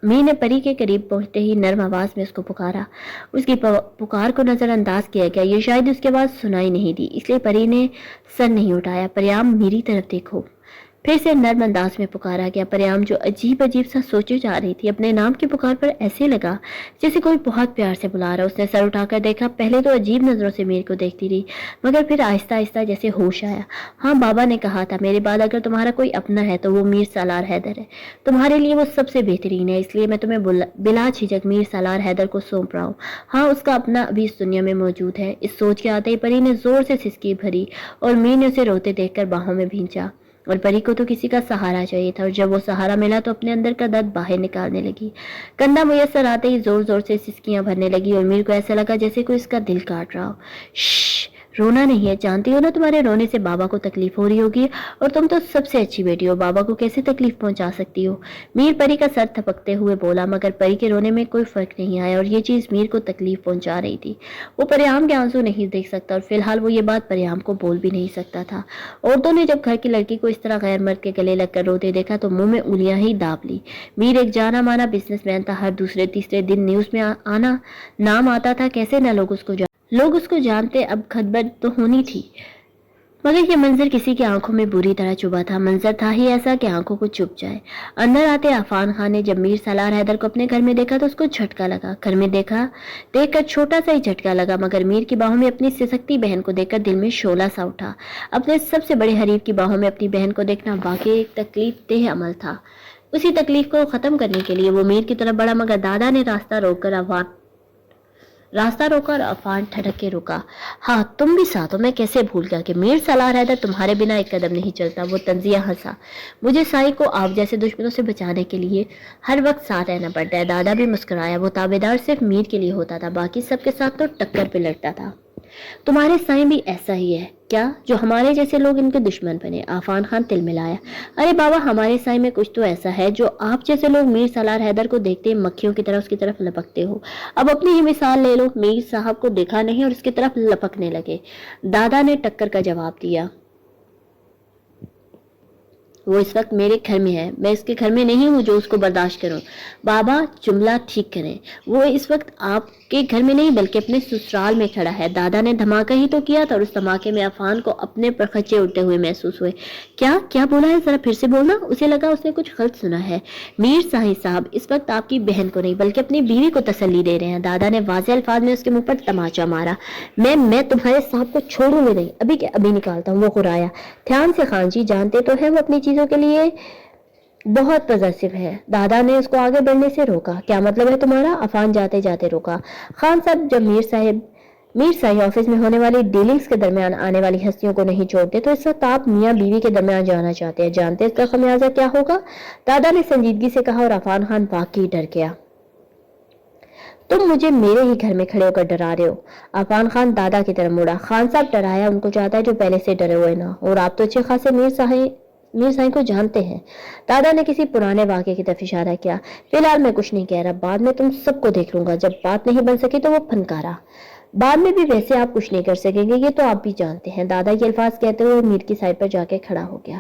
मीर ने परी के करीब पहुंचते ही नर्म आवाज में उसको पुकारा। उसकी पुकार को नजरअंदाज किया गया। ये शायद उसकी आवाज सुनाई नहीं दी, इसलिए परी ने सर नहीं उठाया। परियाम, मेरी तरफ देखो। फिर से नर्म अंदाज में पुकारा गया। परियाम, जो अजीब अजीब सा सोचे जा रही थी, अपने नाम की पुकार पर ऐसे लगा जैसे कोई बहुत प्यार से बुला रहा। उसने सर उठाकर देखा। पहले तो अजीब नजरों से मीर को देखती रही, मगर फिर आहिस्ता आहिस्ता जैसे होश आया। हाँ, बाबा ने कहा था मेरे बाद अगर तुम्हारा कोई अपना है तो वो मीर सालार हैदर है। तुम्हारे लिए वो सबसे बेहतरीन है, इसलिए मैं तुम्हें बिला झिझक मीर सालार हैदर को सौंप रहा हूँ। हाँ, उसका अपना अभी इस दुनिया में मौजूद है। इस सोच के आते ही परी ने जोर से सिसकी भरी और मीर ने उसे रोते देखकर बाहों में भींचा। और परी को तो किसी का सहारा चाहिए था, और जब वो सहारा मिला तो अपने अंदर का दर्द बाहर निकालने लगी। कंधा मुयस्सर आते ही जोर जोर से सिसकियां भरने लगी और मीर को ऐसा लगा जैसे कोई इसका दिल काट रहा हो। रोना नहीं है, जानती हो ना तुम्हारे रोने से बाबा को तकलीफ हो रही होगी, और तुम तो सबसे अच्छी बेटी हो, बाबा को कैसे तकलीफ पहुंचा सकती हो। मीर परी का सर थपकते हुए बोला, मगर परी के रोने में कोई फर्क नहीं आया और ये चीज मीर को तकलीफ पहुंचा रही थी। वो परियाम के आंसू नहीं देख सकता और फिलहाल वो ये बात परियाम को बोल भी नहीं सकता था। औरतों ने जब घर की लड़की को इस तरह गैर मर्द के गले लगकर रोते देखा तो मुंह में उंगलियां ही दाब ली। मीर एक जाना माना बिजनेसमैन था, हर दूसरे तीसरे दिन न्यूज में आना नाम आता था। कैसे न लोग उसको जानते, अब खतबत तो होनी थी। मगर ये मंजर किसी की आंखों में बुरी तरह चुभा था। मंजर था ही ऐसा कि आंखों को चुभ जाए। अंदर आते अफान खान ने जब मीर सालार हैदर को अपने घर में देखा तो उसको झटका लगा। घर में देखकर छोटा सा ही झटका लगा, मगर मीर की बाहों में अपनी सिसकती बहन को देखकर दिल में शोला सा उठा। अपने सबसे बड़े हरीफ की बाहों में अपनी बहन को देखना वाकई एक तकलीफ देह अमल था। उसी तकलीफ को खत्म करने के लिए वो मीर की तरफ बढ़ा, मगर दादा ने रास्ता रोकर अफान ठटक के रुका। हाँ, तुम भी साथ हो, मैं कैसे भूल गया कि मीर सालार हैदर तुम्हारे बिना एक कदम नहीं चलता। वो तंजिया हंसा। मुझे साई को आप जैसे दुश्मनों से बचाने के लिए हर वक्त साथ रहना पड़ता है। दादा भी मुस्कुराया। वो ताबेदार सिर्फ मीर के लिए होता था, बाकी सबके साथ तो टक्कर पे लड़ता था। तुम्हारे साईं भी ऐसा ही है क्या, जो हमारे जैसे लोग इनके दुश्मन बने? आफान खान तिलमिलाया। अरे बाबा, हमारे साईं में कुछ तो ऐसा है जो आप जैसे लोग मीर सालार हैदर को देखते ही मक्खियों की तरह उसकी तरफ लपकते हो। अब अपनी ही मिसाल ले लो। मीर साहब को देखा नहीं और उसकी तरफ लपकने लगे। दादा ने टक्कर का जवाब दिया। वो इस वक्त मेरे घर में है, मैं इसके घर में नहीं हूँ जो उसको बर्दाश्त करूं। बाबा, जुमला ठीक करें। वो इस वक्त आपके घर में नहीं बल्कि अपने ससुराल में खड़ा है। दादा ने धमाका ही तो किया था और उस धमाके में अफान को अपने पर खच्चे उड़ते हुए महसूस हुए। क्या बोला है, जरा फिर से बोलना। उसे लगा उसने कुछ गलत सुना है। मीर साहब इस वक्त आपकी बहन को नहीं बल्कि अपनी बीवी को तसल्ली दे रहे हैं। दादा ने वाज़ेह अल्फाज में उसके मुंह पर तमाचा मारा। मैं तुम्हारे साहब को छोड़ूंगी नहीं, अभी के अभी निकालता हूँ। वो घुराया। ध्यान से खान जी, जानते तो है वो अपनी चीजों के लिए बहुत पॉजिटिव है। दादा ने उसको आगे बढ़ने से रोका। क्या मतलब है तुम्हारा? अफान जाते जाते रोका। खान साहब, जब मीर साहब ऑफिस में होने वाली डीलिंग्स के दरमियान आने वाली हस्तियों को नहीं छोड़ते तो इस वक्त आप मियाँ बीवी के दरमियान जाना चाहते हैं। जानते इसका खमियाजा क्या होगा? दादा ने संजीदगी से कहा और अफान खान वाकई डर गया। तुम मुझे मेरे ही घर में खड़े होकर डरा रहे हो। अफान खान दादा की तरफ मुड़ा। खान साहब डराया उनको चाहता है जो पहले से डरे हुए ना, और आप तो अच्छे खासे मीर साईं को जानते हैं। दादा ने किसी पुराने वाक़े की तरफ इशारा किया। फिलहाल मैं कुछ नहीं कह रहा, बाद में तुम सबको देख लूंगा। जब बात नहीं बन सकी तो वो फनकारा। बाद में भी वैसे आप कुछ नहीं कर सकेंगे, ये तो आप भी जानते हैं। दादा ये अल्फाज कहते हुए मीर की साइड पर जाके खड़ा हो गया।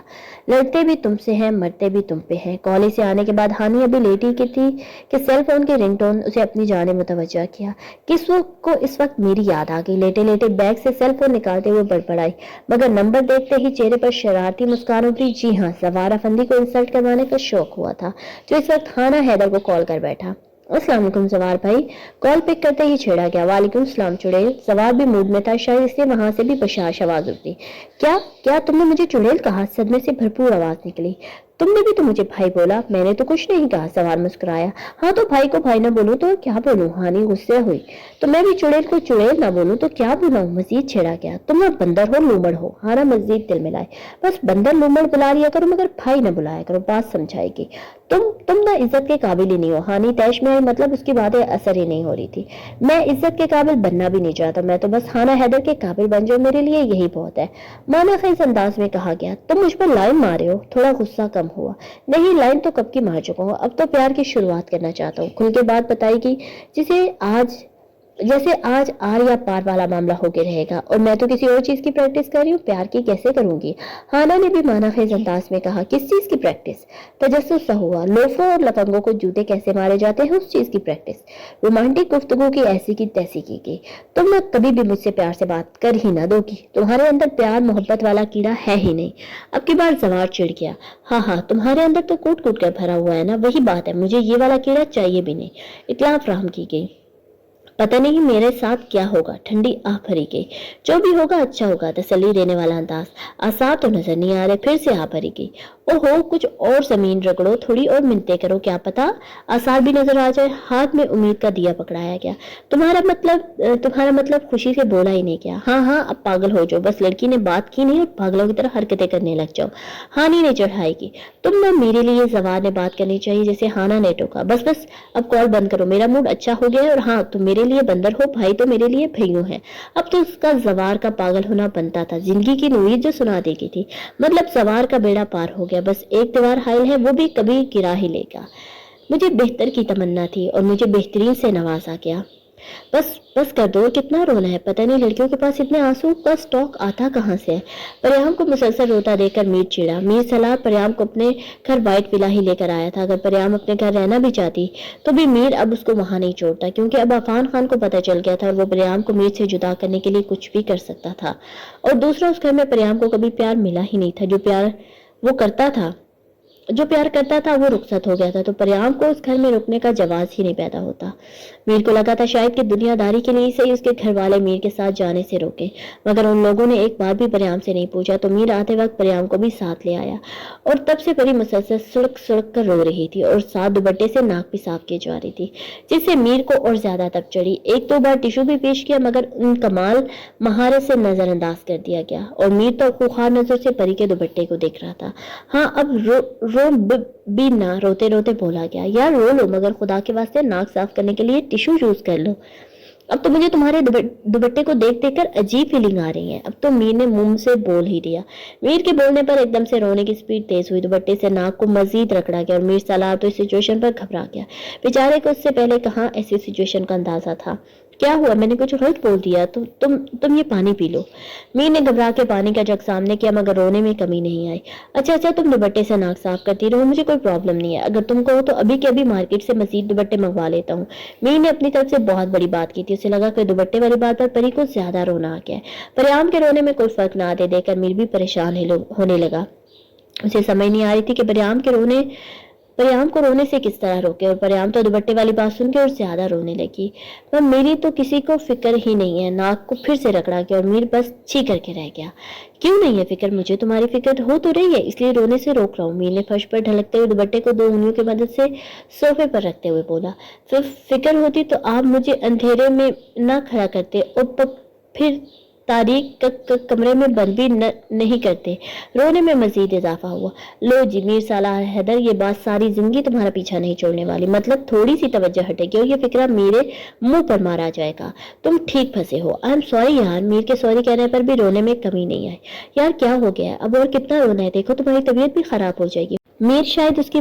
लड़ते भी तुमसे हैं, मरते भी तुम पे हैं। कॉलेज से आने के बाद हानि अभी लेटी की थी कि सेल फोन के रिंगटोन उसे अपनी जाने मुतवज्जा किया। किस्सों को इस वक्त मेरी याद आ गई। लेटे लेटे बैग से सेल फोन निकालते हुए बड़बड़ाई, मगर नंबर देखते ही चेहरे पर शरारती मुस्कान उभरी। जी हाँ, सवार अफंदी को इंसल्ट करवाने का शौक हुआ था, जो इस वक्त खाना हैदर को कॉल कर बैठा। अस्सलाम वालेकुम सवार भाई। कॉल पिक करते ही छेड़ा गया। वालेकुम सलाम चुड़ैल। सवार भी मूड में था, शायद इसलिए वहां से भी बशाश आवाज उठती। क्या तुमने मुझे चुड़ैल कहा? सदमे से भरपूर आवाज निकली। तुमने भी तो मुझे भाई बोला। मैंने तो कुछ नहीं कहा। सवार मुस्कुराया। हाँ, तो भाई को भाई ना बोलूं तो क्या बोलूं? हानि गुस्से हुई। तो मैं भी चुड़ैल को चुड़ैल ना बोलूं तो क्या बोलूं? मजीद छेड़ा गया। तुम ना बंदर हो, लूमड़ हो। हाना मजीद दिल मिलाए। बस बंदर लूमड़ बुला लिया करो, मगर भाई ना बुलाया करो। बात समझाएगी। तुम ना इज्जत के काबिल ही नहीं हो। हानि तैश में आई, मतलब उसकी बातें असर ही नहीं हो रही थी। मैं इज्जत के काबिल बनना भी नहीं चाहता। मैं तो बस हाना हैदर के काबिल बन जाऊं, मेरे लिए यही बहुत है। माना खेज अंदाज में कहा गया। तुम मुझ पर लाइन मारे हो। थोड़ा गुस्सा कम हुआ। नहीं, लाइन तो कब की मार चुका हूँ। अब तो प्यार की शुरुआत करना चाहता हूँ। खुल के बात बताएगी जिसे आज जैसे आज आर या पार वाला मामला होके रहेगा, और मैं तो किसी और चीज की प्रैक्टिस कर रही हूँ, प्यार की कैसे करूंगी। हाना ने भी मानाखेज अंदाज में कहा, किस चीज की प्रैक्टिस। तजस्सुस सा हुआ, लोफों और लफंगों को जूते कैसे मारे जाते हैं उस चीज की प्रैक्टिस। रोमांटिक गुफ्तगू की ऐसी की तैसी की गई। तुम ना कभी भी मुझसे प्यार से बात कर ही ना दोगी, तुम्हारे अंदर प्यार मोहब्बत वाला कीड़ा है ही नहीं। अब की बार जवार चिढ़ गया। हाँ हाँ, तुम्हारे अंदर तो कूट कूट कर भरा हुआ है ना, वही बात है, मुझे ये वाला कीड़ा चाहिए भी नहीं। इत्तला फराहम की गई। पता नहीं मेरे साथ क्या होगा। ठंडी आह भरी गई। जो भी होगा अच्छा होगा, तसल्ली देने वाला अंदाज। आसार तो नजर नहीं आ रहे। फिर से आह भरी गई। ओहो, कुछ और जमीन रगड़ो, थोड़ी और मिन्नतें करो, क्या पता आसार भी नजर आ जाए। हाथ में उम्मीद का दिया पकड़ाया गया। तुम्हारा मतलब खुशी से बोला ही नहीं क्या। हाँ हाँ, अब पागल हो जाओ, बस लड़की ने बात की नहीं और पागलों की तरह हरकतें करने लग जाओ। हानी ने चढ़ाई की। तुम ना मेरे लिए जवान ने बात करनी चाहिए, जैसे हाना ने टोका। बस बस, अब कॉल बंद करो, मेरा मूड अच्छा हो गया है। और हाँ, तुम मेरे लिए बंदर हो, भाई तो मेरे लिए भैयू है। अब तो उसका जवार का पागल होना बनता था, जिंदगी की नोयत जो सुना देगी थी। मतलब सवार का बेड़ा पार हो गया, बस एक दीवार हाइल है, वो भी कभी गिरा ही लेगा। मुझे बेहतर की तमन्ना थी और मुझे बेहतरीन से नवाजा गया। बस बस कर दो, कितना रोना है। पता नहीं लड़कियों के पास इतने आंसू का स्टॉक आता कहाँ से है। परियाम को मुसलसल रोता देखकर मीर चिढ़ा। मीर सलार परियाम को अपने घर व्हाइट विला ही लेकर आया था। अगर परियाम अपने घर रहना भी चाहती तो भी मीर अब उसको वहां नहीं छोड़ता, क्योंकि अब अफान खान को पता चल गया था और वो परियाम को मीर से जुदा करने के लिए कुछ भी कर सकता था। और दूसरा, उस घर में परियाम को कभी प्यार मिला ही नहीं था। जो प्यार करता था वो रुखसत हो गया था, तो परियाम को उस घर में रुकने का जवाज ही नहीं पैदा होता। मीर को लगा था शायद कि दुनियादारी के लिए सही उसके घर वाले मीर के साथ जाने से रोके, मगर उन लोगों ने एक बार भी परियाम से नहीं पूछा। तो मीर आते वक्त परियाम को भी साथ ले आया और तब से परी मुसलसल सुड़क सुड़क कर रो रही थी और साथ दुपट्टे से नाक भी साफ की जा रही थी, जिससे मीर को और ज्यादा तब चढ़ी। एक दो बार टिश्यू भी पेश किया, मगर उन कमाल महारत से नजरअंदाज कर दिया गया और मीर तो खुखार नजर से परी के दुपट्टे को देख रहा था। हाँ, अब रो भी ना, रोते रोते बोला गया, यार रो लो, मगर खुदा के वास्ते नाक साफ करने के लिए टिश्यू यूज कर लो। अब तो मुझे तुम्हारे दुपट्टे को देख देख कर अजीब फीलिंग आ रही है। अब तो मीर ने मुंह से बोल ही दिया। मीर के बोलने पर एकदम से रोने की स्पीड तेज हुई। दुपट्टे से नाक को मजीद रगड़ा गया और मीर सालार तो इस सिचुएशन पर घबरा गया। बेचारे को उससे पहले कहाँ ऐसी सिचुएशन का अंदाजा था। क्या हुआ, मैंने कुछ गलत बोल दिया? तो तुम ये पानी पी लो। मीर ने घबरा के पानी का जग सामने किया, मगर रोने में कमी नहीं आई। अच्छा, तुम दुपट्टे से नाक साफ करती रहो, मुझे कोई प्रॉब्लम नहीं है। अगर तुम कहो तो अभी के अभी मार्केट से मजीद दुपट्टे मंगवा लेता हूँ। मीर ने अपनी तरफ से बहुत बड़ी बात की थी। उसे लगा कि दुपट्टे वाली बात पर परी को ज्यादा रोना आ गया है। परियाम के रोने में कोई फर्क ना आते देखकर मीर भी परेशान होने लगा। उसे समझ नहीं आ रही थी कि परियाम को रोने से किस तरह रोके, और परियाम तो दुपट्टे वाली बात सुन के और ज्यादा रोने लगी। पर मेरी तो किसी को फिक्र ही नहीं है। नाक को फिर से रगड़ा गया और मीर बस छी करके रह गया। क्यों नहीं है फिक्र? मुझे तुम्हारी फिक्र हो तो रही है, इसलिए रोने से रोक रहा हूँ। मीर ने फर्श पर ढलकते हुए दुपट्टे को दो उंगलियों की मदद से सोफे पर रखते हुए बोला, फिक्र होती तो आप मुझे अंधेरे में न खड़ा करते और फिर तारीख कमरे में बंद भी नहीं करते। रोने में मजीद इजाफा हुआ। लो जी मीर साला हैदर, ये बात सारी जिंदगी तुम्हारा पीछा नहीं छोड़ने वाली। मतलब थोड़ी सी तवज्जो हटेगी और ये फिक्रा मेरे मुंह पर मारा जाएगा। तुम ठीक फंसे हो। आई एम सॉरी यार। मीर के सॉरी कहने पर भी रोने में कमी नहीं आई। यार क्या हो गया? अब और कितना रोना है? देखो तुम्हारी तबीयत भी खराब हो जाएगी। मीर शायद उसकी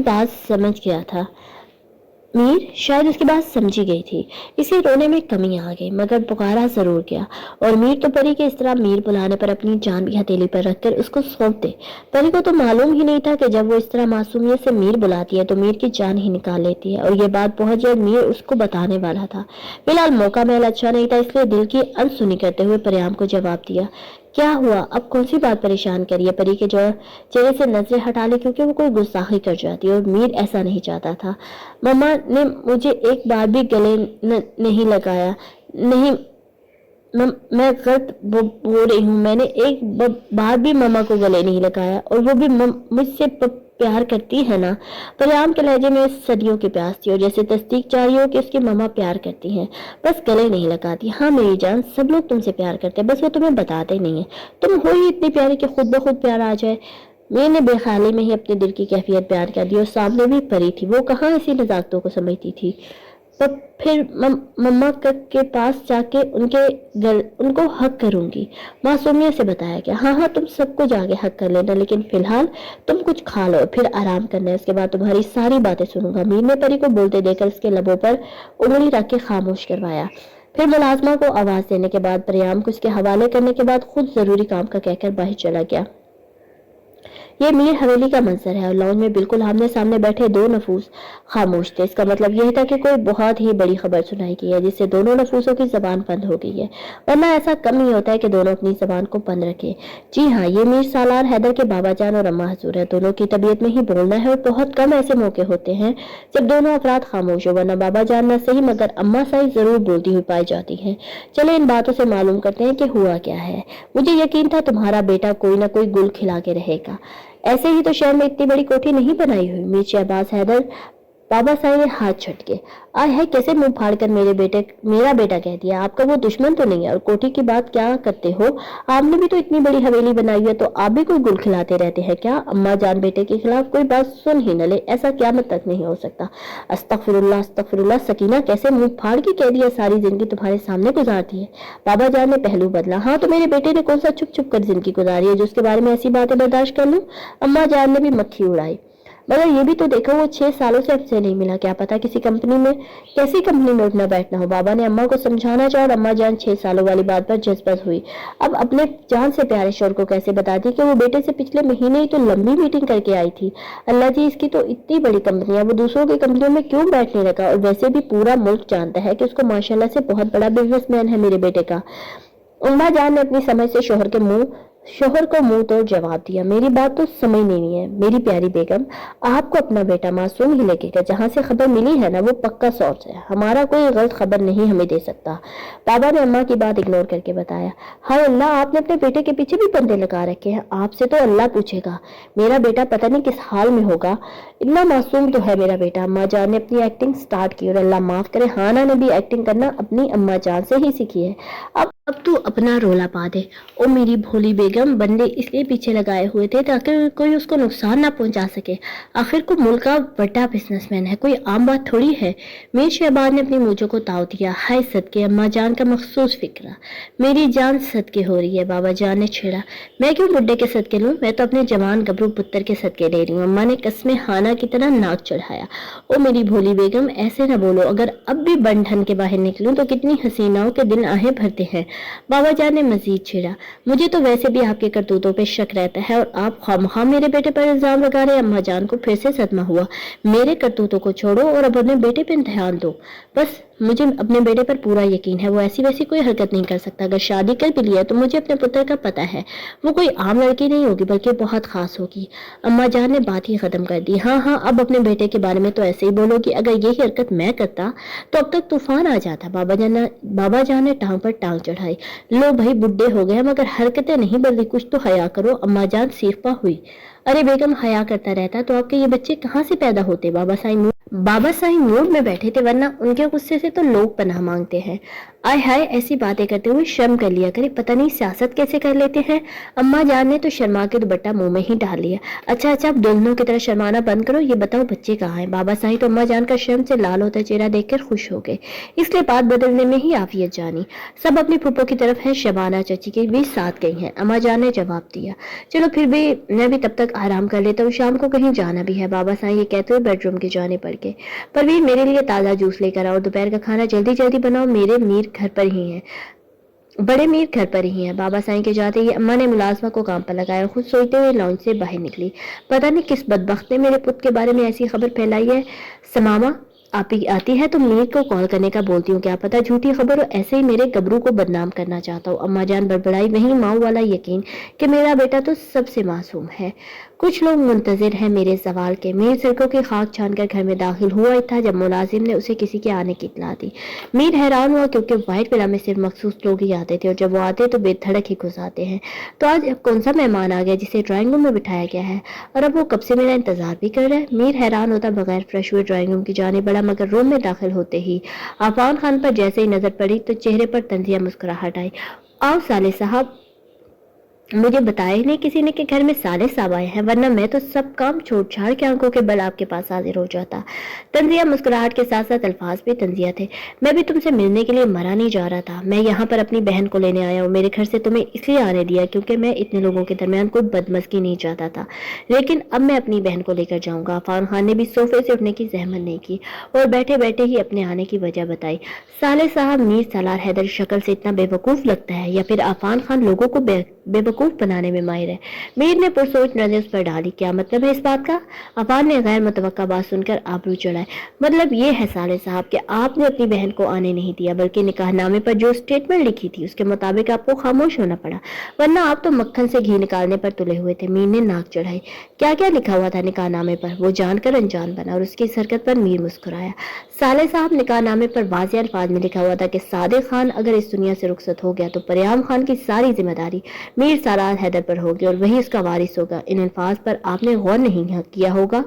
बात समझी गई थी, इसे रोने में कमी आ गई, मगर पुकारा जरूर गया। और मीर तो परी के इस तरह मीर बुलाने पर अपनी जान भी हथेली पर रखकर उसको सौंप दे। परी को तो मालूम ही नहीं था कि जब वो इस तरह मासूमियत से मीर बुलाती है तो मीर की जान ही निकाल लेती है, और ये बात बहुत जल्द मीर उसको बताने वाला था। फिलहाल मौका महल अच्छा नहीं था, इसलिए दिल की अनसुनी करते हुए परियाम को जवाब दिया, क्या हुआ? अब कौन सी बात परेशान करी है? परी के चेहरे से नजरें हटा ली, क्योंकि वो कोई गुस्साखी कर जाती और मीर ऐसा नहीं चाहता था। मम्मा ने मुझे एक बार भी गले नहीं लगाया। नहीं, मैं गलत बोल रही हूँ। मैंने एक बार भी मम्मा को गले नहीं लगाया, और वो भी मुझसे प्यार करती है ना? परियाम के लहजे में सदियों की प्यास थी और जैसे तस्दीक चाही हो कि उसकी मम्मा प्यार करती हैं, बस गले नहीं लगाती। हाँ मेरी जान, सब लोग तुमसे प्यार करते हैं, बस वो तुम्हें बताते नहीं है। तुम हो ही इतनी प्यारी कि खुद ब खुद प्यार आ जाए। मैंने बेख्याली में ही अपने दिल की कैफियत प्यार कर दी, और सामने भी परी थी, वो कहाँ ऐसी नजाकतों को समझती थी। पर फिर मम्मा के पास जाके उनको हक करूंगी, मासूमियत से बताया गया। हाँ, तुम सबको जाके हक कर लेना, लेकिन फिलहाल तुम कुछ खा लो, फिर आराम करना है, उसके बाद तुम्हारी सारी बातें सुनूंगा। मीर ने परी को बोलते देखकर उसके लबों पर उंगली रख के खामोश करवाया। پھر ملازمہ کو آواز دینے کے بعد پریام کو اس کے حوالے کرنے کے بعد خود ضروری کام کا کہہ کر باہر چلا گیا۔ یہ میر حویلی کا منظر ہے اور لاؤنج میں بالکل آمنے سامنے بیٹھے دو نفوس خاموش تھے۔ اس کا مطلب یہ تھا کہ کوئی بہت ہی بڑی خبر سنائی گئی ہے جس سے دونوں نفوسوں کی زبان بند ہو گئی ہے، ورنہ ایسا کم نہیں ہوتا ہے کہ دونوں اپنی زبان کو بند رکھیں۔ جی ہاں، یہ میر سالار حیدر کے بابا جان اور اماں حضور ہے۔ دونوں کی طبیعت میں ہی بولنا ہے اور بہت کم ایسے موقع ہوتے ہیں جب دونوں افراد خاموش ہو، ورنہ بابا جان نہ صحیح مگر اماں صحیح ضرور بولتی ہوئی پائی جاتی ہیں۔ چلے ان باتوں سے معلوم کرتے ہیں کہ ہوا کیا ہے۔ مجھے یقین تھا تمہارا بیٹا کوئی نہ کوئی گل کھلا کے رہے گا، ایسے ہی تو شہر میں اتنی بڑی کوٹھی نہیں بنائی ہوئی۔ میر شہباز حیدر بابا صاحب نے ہاتھ چھٹکے، آئے ہے کیسے منہ پھاڑ کر میرا بیٹا کہہ دیا، آپ کا وہ دشمن تو نہیں ہے؟ اور کوٹھی کی بات کیا کرتے ہو، آپ نے بھی تو اتنی بڑی حویلی بنائی ہے، تو آپ بھی کوئی گل کھلاتے رہتے ہیں کیا؟ اماں جان بیٹے کے خلاف کوئی بات سن ہی نہ لے، ایسا قیامت تک نہیں ہو سکتا۔ استغفر اللہ سکینہ، کیسے منہ پھاڑ کے کہہ دیا، ساری زندگی تمہارے سامنے گزارتی ہے۔ بابا جان نے پہلو بدلا، ہاں تو میرے بیٹے نے کون سا چھپ چھپ کر زندگی گزاری ہے جو اس کے بارے میں ایسی باتیں برداشت کر لوں؟ اماں جان نے بھی مکھی اڑائی، مگر یہ بھی تو دیکھو وہ 6 سالوں سے ہم سے نہیں ملا، کیا پتا کیسی کمپنی میں اٹھنا بیٹھنا ہو۔ بابا نے اماں کو سمجھانا چاہا اور اماں جان 6 سالوں والی بات پر جذبت ہوئی۔ اب اپنے جان سے پیارے شوہر کو کیسے بتاتی کہ وہ بیٹے سے پچھلے مہینے ہی تو لمبی میٹنگ کر کے آئی تھی۔ اللہ جی، اس کی تو اتنی بڑی کمپنی ہے، وہ دوسروں کی کمپنیوں میں کیوں بیٹھنے لگا؟ اور ویسے بھی پورا ملک جانتا ہے کہ اس کو ماشاءاللہ سے بہت بڑا بزنس مین ہے میرے بیٹے کا۔ اماں جان نے اپنی سمجھ سے شوہر کو منہ توڑ جواب دیا، میری بات تو سمجھ نہیں ہے میری پیاری بیگم، آپ کو اپنا بیٹا معصوم ہی لگے گا، جہاں سے خبر ملی ہے نا وہ پکا سوچ ہے، ہمارا کوئی غلط خبر نہیں ہمیں دے سکتا۔ بابا نے اماں کی بات اگنور کر کے بتایا، ہائے اللہ، آپ نے اپنے بیٹے کے پیچھے بھی پردے لگا رکھے ہیں، آپ سے تو اللہ پوچھے گا، میرا بیٹا پتہ نہیں کس حال میں ہوگا، اتنا معصوم تو ہے میرا بیٹا۔ اماں جان نے اپنی ایکٹنگ سٹارٹ کی، اور اللہ معاف کرے ہانا نے بھی ایکٹنگ کرنا اپنی اماں جان سے ہی سیکھی ہے۔ اب تو اپنا رولا پا دے۔ او میری بھولی بیگم، بندے اس لیے پیچھے لگائے ہوئے تھے تاکہ کوئی اس کو نقصان نہ پہنچا سکے، آخر کو ملک کا بڑا بزنس مین ہے، کوئی عام بات تھوڑی ہے۔ میر شہباز نے اپنی مونچھوں کو تاؤ دیا، ہائے صدقے اماں جان کا مخصوص فکرہ، میری جان صدقے ہو رہی ہے۔ بابا جان نے چھیڑا، میں کیوں بڈھے کے صدقے لوں، میں تو اپنے جوان گبرو پتر کے صدقے لے رہی ہوں۔ اماں نے قسمِ ہانہ کی طرح ناک چڑھایا، او میری بھولی بیگم ایسے نہ بولو، اگر اب بھی بن ٹھن کے باہر نکلوں تو کتنی حسیناؤں کے دن آہیں بھرتے ہیں۔ بابا جان نے مزید چھیڑا، مجھے تو ویسے بھی آپ کے کرتوتوں پہ شک رہتا ہے اور آپ خواہ میرے بیٹے پر الزام لگا رہے ہیں۔ اماں جان کو پھر سے صدمہ ہوا، میرے کرتوتوں کو چھوڑو اور اب اپنے بیٹے پہ دھیان دو، بس مجھے اپنے بیٹے پر پورا یقین ہے، وہ ایسی ویسی کوئی حرکت نہیں کر سکتا، اگر شادی کر بھی لیا تو مجھے اپنے پتر کا پتہ ہے، وہ کوئی عام لڑکی نہیں ہوگی بلکہ بہت خاص ہوگی۔ اماں جان نے بات ہی ختم کر دی، ہاں اب اپنے بیٹے کے بارے میں تو ایسے ہی بولو کہ اگر یہ حرکت میں کرتا تو اب تک طوفان آ جاتا۔ بابا جان نے ٹانگ پر ٹانگ چڑھائی، لو بھائی بڈھے ہو گئے مگر حرکتیں نہیں بدلی، کچھ تو حیا کرو۔ اماں جان سیخپا ہوئی، ارے بیگم حیا کرتا رہتا تو آپ کے یہ بچے کہاں سے پیدا ہوتے؟ بابا صاحب موڈ میں بیٹھے تھے، ورنہ ان کے غصے سے تو لوگ پناہ مانگتے ہیں۔ آئے ہائے، ایسی باتیں کرتے ہوئے شرم کر لیا کرے، پتہ نہیں سیاست کیسے کر لیتے ہیں۔ اماں جان نے تو شرما کے دوپٹہ منہ میں ہی ڈال لیا، اچھا اب دلہنوں کی طرح شرمانا بند کرو، یہ بتاؤ بچے کہاں ہیں؟ بابا صاحب تو اماں جان کا شرم سے لال ہوتا چہرہ دیکھ کر خوش ہو گئے، اس لیے بات بدلنے میں ہی عافیت جانی، سب اپنی پھپھو کی طرف ہیں، شبانہ چچی کی بھی ساتھ گئی ہیں۔ اماں جان نے جواب دیا، چلو پھر بھی میں بھی تب تک آرام کر لیتا ہوں، شام کو کہیں جانا بھی ہے۔ بابا صاحب یہ کہتے ہوئے بیڈ روم کی جانب بڑھ گئے، پروین میرے لیے تازہ جوس لے کر آؤ، دوپہر کا کھانا جلدی بناؤ، میرے میر گھر پر ہی ہیں، بڑے میر گھر پر ہی ہیں۔ بابا صاحب کے جاتے ہی اماں نے ملازمہ کو کام پر لگایا اور خود سوچتے ہوئے لاؤنج سے باہر نکلی، پتہ نہیں کس بدبخت نے میرے پت کے بارے میں ایسی خبر پھیلائی ہے۔ سماما آتی ہے تو میر کو کال کرنے کا بولتی ہوں، کیا پتہ جھوٹی خبر ہو، ایسے ہی میرے گبرو کو بدنام کرنا چاہتا ہوں۔ اماں جان بڑبڑائی، وہیں ماؤں والا یقین کہ میرا بیٹا تو سب سے معصوم ہے، کچھ لوگ منتظر ہیں میرے زوال کے۔ میر سڑکوں کی خاک چھان کر گھر میں داخل ہوا تھا جب ملازم نے اسے کسی کے آنے کی اطلاع دی۔ میر حیران ہوا کیونکہ وائٹ ولا میں صرف مخصوص لوگ ہی آتے تھے اور جب وہ آتے تو بے دھڑک ہی گھس آتے ہیں، تو آج کون سا مہمان آ گیا جسے ڈرائنگ روم میں بٹھایا گیا ہے اور اب وہ کب سے میرا انتظار بھی کر رہا ہے؟ میر حیران ہوتا بغیر فریش ہوئے ڈرائنگ روم کی جانب بڑھا، مگر روم میں داخل ہوتے ہی عفان خان پر جیسے ہی نظر پڑی تو چہرے پر طنزیہ مسکراہٹ آئی۔ آؤ صالح صاحب، मुझे बताया ही नहीं किसी ने कि घर में साले साहब आए हैं, वरना मैं तो सब काम छोड़ छाड़ के आंखों के बल आपके पास हाजिर हो जाता। तंजिया मुस्कुराहट के साथ साथ अल्फाज भी तंजिया थे। मैं भी तुमसे मिलने के लिए मरा नहीं जा रहा था। मैं यहाँ पर अपनी बहन को लेने आया हूँ। मेरे घर से तुम्हें इसलिए आने दिया क्योंकि मैं इतने लोगों के दरमियान कोई बदमज़गी नहीं चाहता था। लेकिन अब मैं अपनी बहन को लेकर जाऊंगा। अफान खान ने भी सोफे से उठने की जहमत नहीं की और बैठे बैठे ही अपने आने की वजह बताई। साले साहब मीर सलार हैदर शक्ल से इतना बेवकूफ लगता है या फिर अफान खान लोगों को बेवकूफ बनाने में माहिर है। मीर ने पुरसोच नजर उस पर डाली। क्या मतलब है इस बात का? अफान ने गैर मुतवक्का बात सुनकर आबरू चढ़ाए। मतलब ये है साले साहब कि आपने अपनी बहन को आने नहीं दिया, बल्कि निकाहनामे पर जो स्टेटमेंट लिखी थी उसके मुताबिक आपको खामोश होना पड़ा, वरना आप तो मक्खन से घी निकालने पर तुले हुए थे। मीर ने नाक चढ़ाई। क्या क्या लिखा हुआ था निकाहनामे पर? वो जानकर अनजान बना और उसकी इस हरकत पर मीर मुस्कुराया। साले साहब, निकाहनामे पर वाज़ेह अल्फाज में लिखा हुआ था कि सादिक खान अगर इस दुनिया से रुखसत हो गया तो परियाम खान की सारी जिम्मेदारी मीर सलार हैदर पर होगी और वही उसका वारिस होगा। इन अल्फाज पर आपने गौर नहीं किया होगा।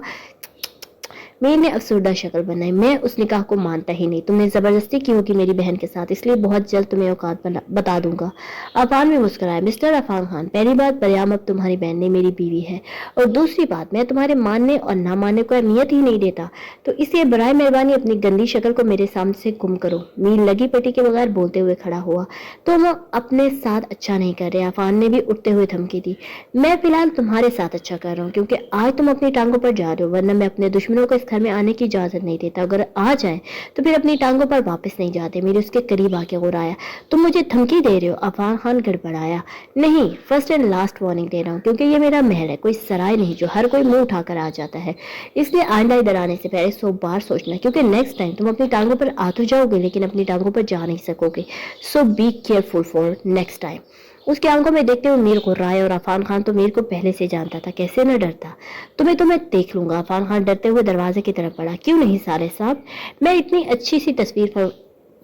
मीर ने अफसरदा शक्ल बनाई। मैं उस निकाह को मानता ही नहीं। तुमने जबरदस्ती की होगी मेरी बहन के साथ, इसलिए बहुत जल्द तुम्हें औकात बता दूंगा। अफान भी मुस्कुराया। मिस्टर अफान खान, पहली बात, परियाम अब तुम्हारी बहन नहीं मेरी बीवी है, और दूसरी बात, मैं तुम्हारे मानने और ना मानने को अहमियत ही नहीं देता, तो इसलिए बराए मेहरबानी अपनी गंदी शक्ल को मेरे सामने से गुम करो। मीर लगी पटी के बगैर बोलते हुए खड़ा हुआ। तुम अपने साथ अच्छा नहीं कर रहे। अफान ने भी उठते हुए धमकी दी। मैं फिलहाल तुम्हारे साथ अच्छा कर रहा हूँ क्योंकि आज तुम अपनी टांगों पर जा रहे हो, वरना मैं अपने दुश्मनों को घर में आने की इजाजत नहीं देता। अगर आ जाए तो फिर अपनी टांगों पर वापस नहीं जाते। मेरे उसके करीब आके गुर्राया। तुम मुझे धमकी दे रहे हो? अफान खान गड़बड़ाया। नहीं, फर्स्ट एंड लास्ट वार्निंग दे रहा हूँ, क्योंकि ये मेरा महल है, कोई सराय नहीं जो हर कोई मुंह उठाकर आ जाता है। इसलिए आइंदा इधर आने से पहले 100 बार सोचना, क्योंकि नेक्स्ट टाइम तुम अपनी टांगों पर आ तो जाओगे लेकिन अपनी टांगों पर जा नहीं सकोगे। So be careful for next time. उसकी आंखों में देखते हुए मीर गुर्राए, और अफान खान तो मीर को पहले से जानता था, कैसे न डरता। तुम्हें तो मैं देख लूंगा। अफान खान डरते हुए दरवाजे की तरफ बढ़ा। क्यों नहीं साले साहब, मैं इतनी अच्छी सी तस्वीर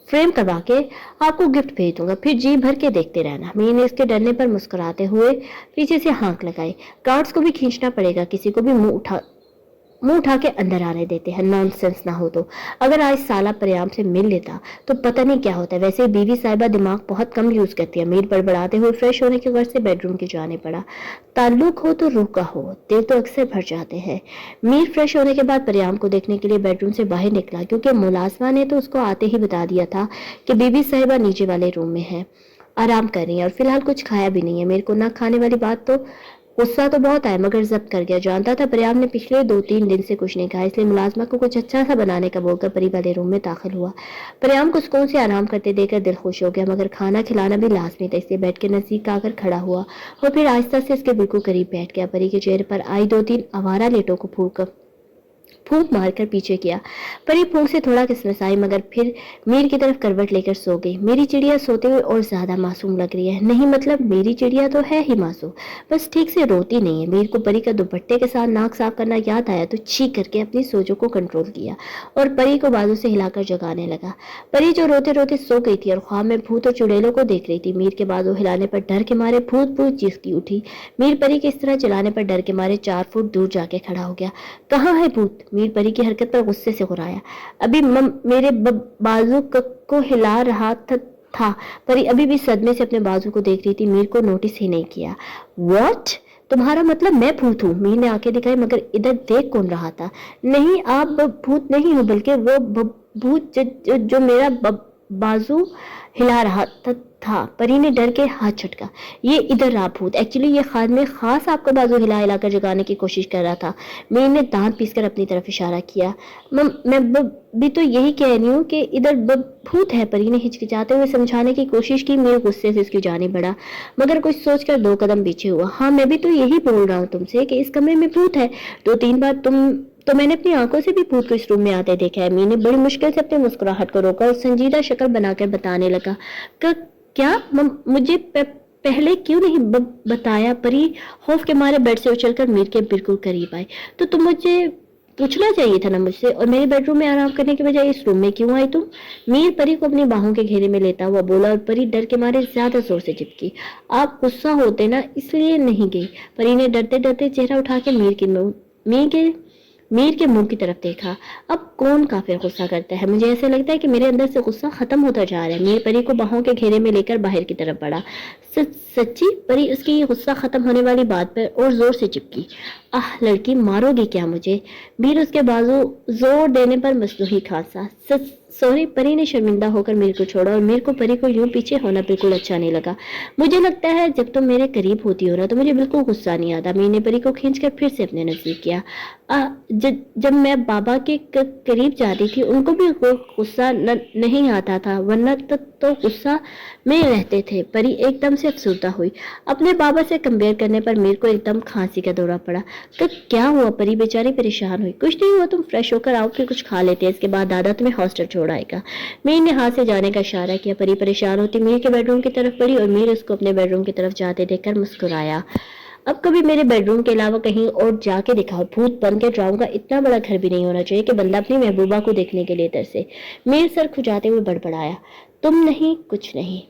फ्रेम करवा के आपको गिफ्ट भेज दूंगा, फिर जी भर के देखते रहना। मीर ने इसके डरने पर मुस्कुराते हुए पीछे से हाँक लगाई। गार्ड्स को भी खींचना पड़ेगा, किसी को भी मुंह उठा के अंदर आने देते हैं, नॉनसेंस ना हो तो। अगर आज साला परियाम से मिल लेता तो पता नहीं क्या होता। वैसे बीवी साहिबा दिमाग बहुत कम यूज करती है। मीर बड़बड़ाते हुए फ्रेश होने के गर्ज से बेडरूम की जाने पड़ा। ताल्लुक हो तो रूह का हो, दिल तो अक्सर भर जाते हैं। मीर फ्रेश होने के बाद परियाम को देखने के लिए बेडरूम से बाहर निकला, क्योंकि मुलाजमा ने तो उसको आते ही बता दिया था कि बीवी साहिबा नीचे वाले रूम में है, आराम कर रही है, और फिलहाल कुछ खाया भी नहीं है। मेरे को ना खाने वाली बात तो गुस्सा तो बहुत आया, मगर जब्त कर गया। जानता था परियाम ने पिछले 2-3 दिन से कुछ नहीं खाया, इसलिए मुलाजमा को कुछ अच्छा सा बनाने का बोलकर परी वाले रूम में दाखिल हुआ। परियाम को सुकून से आराम करते देखकर दिल खुश हो गया, मगर खाना खिलाना भी लाजमी था, इसलिए बेड के नजदीक आकर खड़ा हुआ और फिर आहिस्ता से उसके बिल्कुल करीब बैठ गया। परी के चेहरे पर आई 2-3 आवारा लेटों को फूंक मारकर पीछे किया। परी फूंक से थोड़ा किसमसाई, मगर फिर मीर की तरफ करवट लेकर सो गई। मेरी चिड़िया सोते हुए और ज्यादा मासूम लग रही है। नहीं मतलब मेरी चिड़िया तो है ही मासूम, बस ठीक से रोती नहीं है। मीर को परी का दुपट्टे के साथ नाक साफ करना याद आया तो चीख करके अपनी सोचों को कंट्रोल किया और परी को बाजू से हिलाकर जगाने लगा। परी जो रोते रोते सो गई थी और ख्वाब में भूत और चुड़ैलों को देख रही थी। मीर के बाजू हिलाने पर डर के मारे भूत भूत चीखती उठी। मीर परी के इस तरह चलाने पर डर के मारे 4 फुट दूर जाके खड़ा हो गया। कहाँ है भूत? मीर परी की हरकत पर गुस्से से गुर्राया। अभी मेरे बाजू को हिला रहा था। परी अभी भी सदमे से अपने बाजू को देख रही थी। मीर को नोटिस ही नहीं किया। व्हाट? तुम्हारा मतलब मैं भूत हूँ? मीर ने आंखें दिखाई, मगर इधर देख कौन रहा था। नहीं, आप भूत नहीं हो, बल्कि वो भूत जो मेरा बाजू हिला रहा था। परी ने डर के हाथ छटका। ये इधर रहा भूत। एक्चुअली ये खादमे खास आपका बाजू हिला कर जगाने की कोशिश कर रहा था। मीर ने दांत पीसकर अपनी तरफ इशारा किया। मैं भी तो यही कह रही हूँ कि इधर भूत है। परी ने हिचकिचाते हुए समझाने की कोशिश की। मीर गुस्से से उसकी जाने बढ़ा, मगर कुछ सोचकर 2 कदम पीछे हुआ। हाँ, मैं भी तो यही बोल रहा हूँ तुमसे कि इस कमरे में भूत है। 2-3 बार तो मैंने अपनी आंखों से भी भूत को इस रूम में आते देखा है। मीर ने बड़ी मुश्किल से अपनी मुस्कुराहट को रोका और संजीदा शक्ल बनाकर बताने लगा। क्या मुझे पहले क्यों नहीं बताया? परी खौफ के मारे बेड से उछलकर मीर के बिल्कुल करीब आई। तो तुम मुझे पूछना चाहिए था ना मुझसे, और मेरे बेडरूम में आराम करने के बजाय इस रूम में क्यों आई तुम? मीर परी को अपनी बाहों के घेरे में लेता हुआ बोला, और परी डर के मारे ज्यादा जोर से चिपकी। आप गुस्सा होते ना, इसलिए नहीं गई। परी ने डरते डरते चेहरा उठा के मीर के میر کے منہ کی طرف دیکھا۔ اب کون کافر غصہ کرتا ہے؟ مجھے ایسا لگتا ہے کہ میرے اندر سے غصہ ختم ہوتا جا رہا ہے۔ میر پری کو باہوں کے گھیرے میں لے کر باہر کی طرف بڑھا۔ سچی؟ پری اس کی یہ غصہ ختم ہونے والی بات پر اور زور سے چپکی۔ لڑکی، مارو گی کیا مجھے؟ میر اس کے بازو زور دینے پر مصنوعی کھانسا۔ سوری۔ پری نے شرمندہ ہو کر میر کو چھوڑا اور میر کو پری کو یوں پیچھے ہونا بالکل اچھا نہیں لگا۔ مجھے لگتا ہے جب تم میرے قریب ہوتی ہو نا تو مجھے بالکل غصہ نہیں آتا۔ میر نے پری کو کھینچ کر پھر سے اپنے نزدیک کیا۔ جب میں بابا کے قریب جاتی تھی ان کو بھی غصہ نہیں آتا تھا، ورنہ تو غصہ میں رہتے تھے۔ پری ایک دم سے افسردہ ہوئی۔ اپنے بابا سے کمپیئر کرنے پر میر کو ایک دم کھانسی کا دورہ پڑا۔ تو کیا ہوا؟ پری بیچاری پریشان ہوئی۔ کچھ نہیں ہوا، تم فریش ہو کر آؤ پھر کچھ کھا لیتے ہیں، اس کے بعد دادا تمہیں ہاسٹل چھوڑ آئے گا۔ میر نے ہاتھ سے جانے کا اشارہ کیا۔ پری پریشان ہوتی میر کے بیڈ روم کی طرف بڑھی اور میر اس کو اپنے بیڈ روم کی طرف جاتے دیکھ کر مسکرایا۔ اب کبھی میرے بیڈ روم کے علاوہ کہیں اور جا کے دکھاؤ، بھوت بن کے ڈراؤں گا۔ اتنا بڑا گھر بھی نہیں ہونا چاہیے کہ بندہ اپنی محبوبہ کو دیکھنے کے لیے ترسے۔ میر سر کھجاتے ہوئے بڑبڑایا۔ تم نہیں، کچھ نہیں۔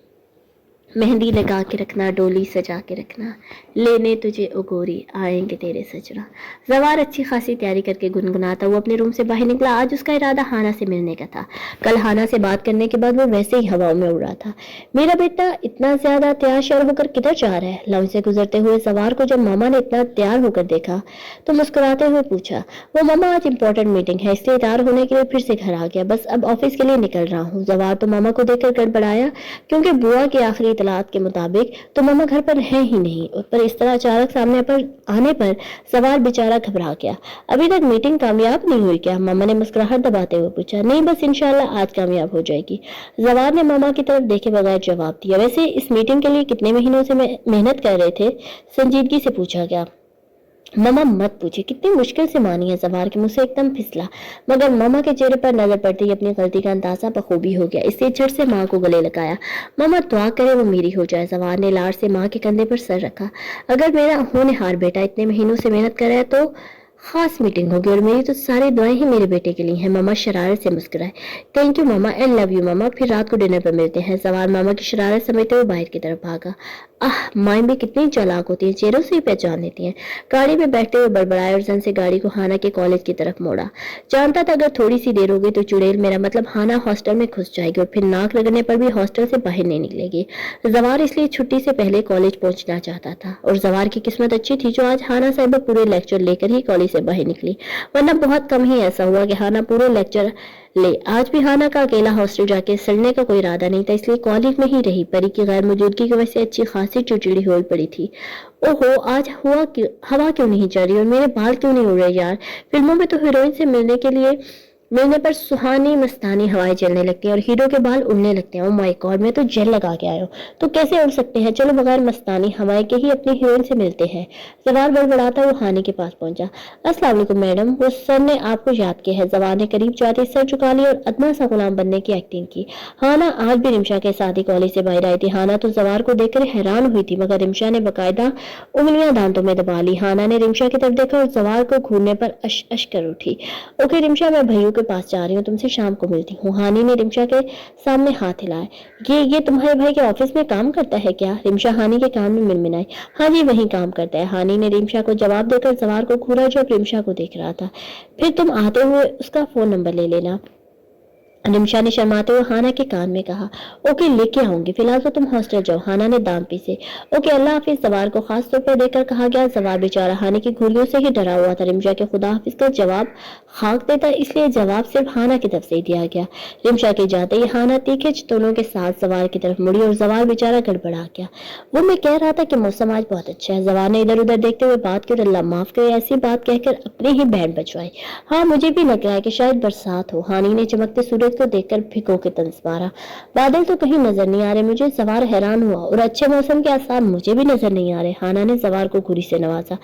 مہندی لگا کے رکھنا، ڈولی سجا کے رکھنا، لینے تجھے او گوری آئیں گے تیرے سجنا۔ زوار اچھی خاصی تیاری کر کے گنگناتا وہ اپنے روم سے باہر نکلا۔ آج اس کا ارادہ ہانا سے ملنے کا تھا۔ کل ہانا سے بات کرنے کے بعد وہ ویسے ہی ہواؤں میں اڑ رہا تھا۔ میرا بیٹا اتنا زیادہ تیار شیار ہو کر کدھر جا رہا ہے؟ لانچ سے گزرتے ہوئے زوار کو جب ماما نے اتنا تیار ہو کر دیکھا تو مسکراتے ہوئے پوچھا، وہ ماما آج امپورٹنٹ میٹنگ ہے اس لیے تیار ہونے کے لیے پھر سے گھر آ گیا، بس اب آفس کے لیے نکل رہا ہوں۔ زوار تو ماما کو دیکھ کر گڑبڑایا کیونکہ بوا کے آخری اطلاعات کے مطابق تو ماما گھر پر ہے ہی نہیں، پر اس طرح اچانک سامنے پر آنے پر زوار بیچارہ گھبرا گیا۔ ابھی تک میٹنگ کامیاب نہیں ہوئی کیا؟ ماما نے مسکراہٹ دباتے ہوئے پوچھا۔ نہیں، بس انشاءاللہ آج کامیاب ہو جائے گی، زوار نے ماما کی طرف دیکھے بغیر جواب دیا۔ ویسے اس میٹنگ کے لیے کتنے مہینوں سے محنت کر رہے تھے؟ سنجیدگی سے پوچھا گیا۔ ماما مت پوچھے، کتنی مشکل سے مانی ہے۔ زوار کے منہ سے ایک دم پھسلا، مگر ماما کے چہرے پر نظر پڑتے ہی اپنی غلطی کا اندازہ بخوبی ہو گیا، اس لیے جھٹ سے ماں کو گلے لگایا۔ ماما دعا کرے وہ میری ہو جائے۔ زوار نے لاڑ سے ماں کے کندھے پر سر رکھا۔ اگر میرا ہونہار بیٹا اتنے مہینوں سے محنت کر رہا ہے تو خاص میٹنگ ہوگی، اور میری تو ساری دعائیں ہی میرے بیٹے کے لیے ہیں۔ ماما شرارت سے مسکرائے۔ Thank you mama, I love you mama, پھر رات کو ڈنر پر ملتے ہیں۔ زوار ماما کی شرارت سمجھتے ہوئے باہر کی طرف بھاگا۔ مائیں بھی کتنی چالاک ہوتی ہیں، چہروں سے ہی پہچان لیتی ہیں۔ گاڑی میں بیٹھتے ہوئے بڑبڑائے اور زن سے گاڑی کو ہانا کے کالج کی طرف موڑا۔ جانتا تھا اگر تھوڑی سی دیر ہو گئی تو چڑیل میرا مطلب ہانا ہاسٹل میں گھس جائے گی اور پھر ناک لگنے پر بھی ہاسٹل سے باہر نہیں نکلے گی۔ زوار اس لیے چھٹی سے پہلے کالج پہنچنا چاہتا تھا، اور زوار کی قسمت اچھی تھی جو آج ہانا صاحبہ پورے لیکچر لے کر ہی کالج سے باہر نکلی، ورنہ بہت کم ہی ایسا ہوا کہ ہانا پورے لیکچر لے۔ آج بھی ہانا کا اکیلا ہاسٹل جا کے سڑنے کا کوئی ارادہ نہیں تھا، اس لیے کالج میں ہی رہی۔ پری کی غیر موجودگی کی وجہ سے اچھی خاصی چڑچڑی ہوئی پڑی تھی۔ اوہو، آج ہوا کیوں نہیں چل رہی اور میرے بال کیوں نہیں اڑ رہے یار؟ فلموں میں تو ہیروئن سے ملنے پر سہانی مستانی ہوائیں چلنے لگتی ہیں اور ہیرو کے بال اڑنے لگتے ہیں۔ او مائی گاڈ، میں تو جیل لگا کے آیا ہوں، تو کیسے اڑ سکتے ہیں؟ چلو بغیر مستانی ہوائیں کے ہی اپنی ہیروئن سے ملتے ہیں۔ زوار بڑبڑاتا وہ ہانے کے پاس پہنچا۔ السلام علیکم میڈم، وہ سر نے آپ کو یاد کیا ہے۔ زوار نے قریب جاتے سر چکا لی اور ادنا سا غلام بننے کی ایکٹنگ کی۔ ہانا آج بھی رمشا کے ساتھ ہی کالج سے باہر آئی تھی۔ ہانا تو زوار کو دیکھ کر حیران ہوئی تھی، مگر رمشا نے باقاعدہ انگلیاں دانتوں میں دبا لی۔ ہانا نے رمشا کی طرف دیکھا اور زوار کو گھورنے پر اش اش کر اٹھی۔ اوکے رمشا، میں بھائیوں کے پاس جا رہی ہوں، تم سے شام کو ملتی ہوں۔ ہانی نے رمشا کے سامنے ہاتھ ہلایا۔ یہ تمہارے بھائی کے آفس میں کام کرتا ہے کیا؟ رمشا ہانی کے کان میں منمنائی۔ ہاں جی، وہیں کام کرتا ہے۔ ہانی نے رمشا کو جواب دے کر زوار کو گھورا جو اب رمشا کو دیکھ رہا تھا۔ پھر تم آتے ہوئے اس کا فون نمبر لے لینا، رمشا نے شرماتے ہوئے ہانا کے کان میں کہا۔ اوکے، لے کے آؤں گی، فی الحال تو تم ہاسٹل جاؤ، ہانا نے دام پیسے۔ اوکے، اللہ حافظ، زوار کو خاص طور پر دیکھ کر کہا گیا۔ زوار بیچارہ ہانے کی گھولیوں سے ہی ڈرا ہوا تھا۔ رمشا کے خدا حافظ کا جواب خاک دیتا، اس لیے جواب صرف ہانا کی طرف سے ہی دیا گیا۔ رمشا کے جاتے ہی ہانا تیکھے چتونوں کے ساتھ زوار کی طرف مڑی اور زوار بیچارہ گڑبڑا گیا۔ وہ میں کہہ رہا تھا کہ موسم آج بہت اچھا ہے۔ زوار نے ادھر ادھر دیکھتے ہوئے بات کی اور اللہ معاف کرے ایسی بات کہہ کر اپنے ہی بینڈ بجوائی۔ ہاں، مجھے بھی لگ رہا ہے کہ شاید برسات ہو۔ ہانی نے چمکتے سورج کو دیکھ کر بھگو کے طنز مارا۔ بادل تو کہیں نظر نہیں آ رہے مجھے۔ زوار حیران ہوا، اور اچھے موسم کے آثار مجھے بھی نظر نہیں آ رہے۔ ہانا نے زوار کو گھوری سے نوازا۔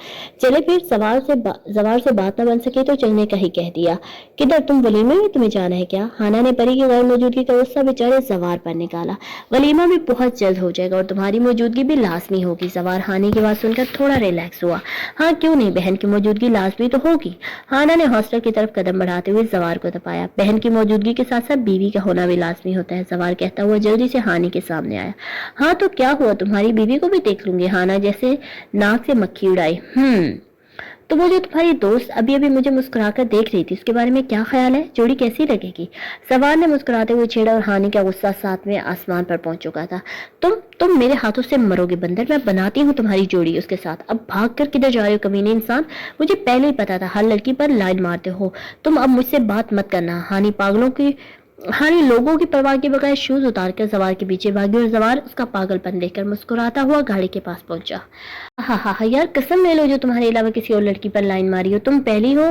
چلے پھر، زوار سے بات نہ بن سکی تو چلنے کا ہی کہہ دیا۔ کدھر؟ تم ولیمے میں تمہیں جانا ہے کیا؟ ہانا نے پری کی غیر موجودگی کا غصہ بیچارے زوار پر نکالا۔ ولیمہ بھی بہت جلد ہو جائے گا اور تمہاری موجودگی بھی لازمی ہوگی۔ زوار ہانی کی بات سن کر تھوڑا ریلیکس ہوا۔ ہاں کیوں نہیں، بہن کی موجودگی لازمی تو ہوگی۔ ہانا نے ہاسٹل کی طرف قدم بڑھاتے ہوئے زوار کو تپایا۔ بہن کی موجودگی کے ساتھ ساتھ بیوی کا ہونا بھی لازمی ہوتا ہے، زوار کہتا ہوا جلدی سے ہانی کے سامنے آیا۔ ہاں تو کیا ہوا، تمہاری بیوی کو بھی دیکھ لوں گی۔ ہانا جیسے ناک سے مکھی اڑائی۔ तो वो जो तुम्हारी दोस्त अभी अभी मुझे मुस्कुराकर देख रही थी, उसके बारे में क्या ख्याल है? जोड़ी कैसी लगेगी? सवार ने मुस्कुराते हुए छेड़ा और हानि का गुस्सा सातवें आसमान पर पहुंच चुका था। तुम मेरे हाथों से मरोगे बंदर, मैं बनाती हूँ तुम्हारी जोड़ी उसके साथ। अब भाग कर किधर जा रहे हो कमीने इंसान? मुझे पहले ही पता था हर लड़की पर लाइन मारते हो तुम। अब मुझसे बात मत करना। हानि लोगों की परवाह के बगैर शूज उतारकर सवार के पीछे भागी और सवार उसका पागलपन देखकर मुस्कुराता हुआ गाड़ी के पास पहुंचा। हा यार, कसम ले लो जो तुम्हारे अलावा किसी और लड़की पर लाइन मारी हो तुम पहली हो।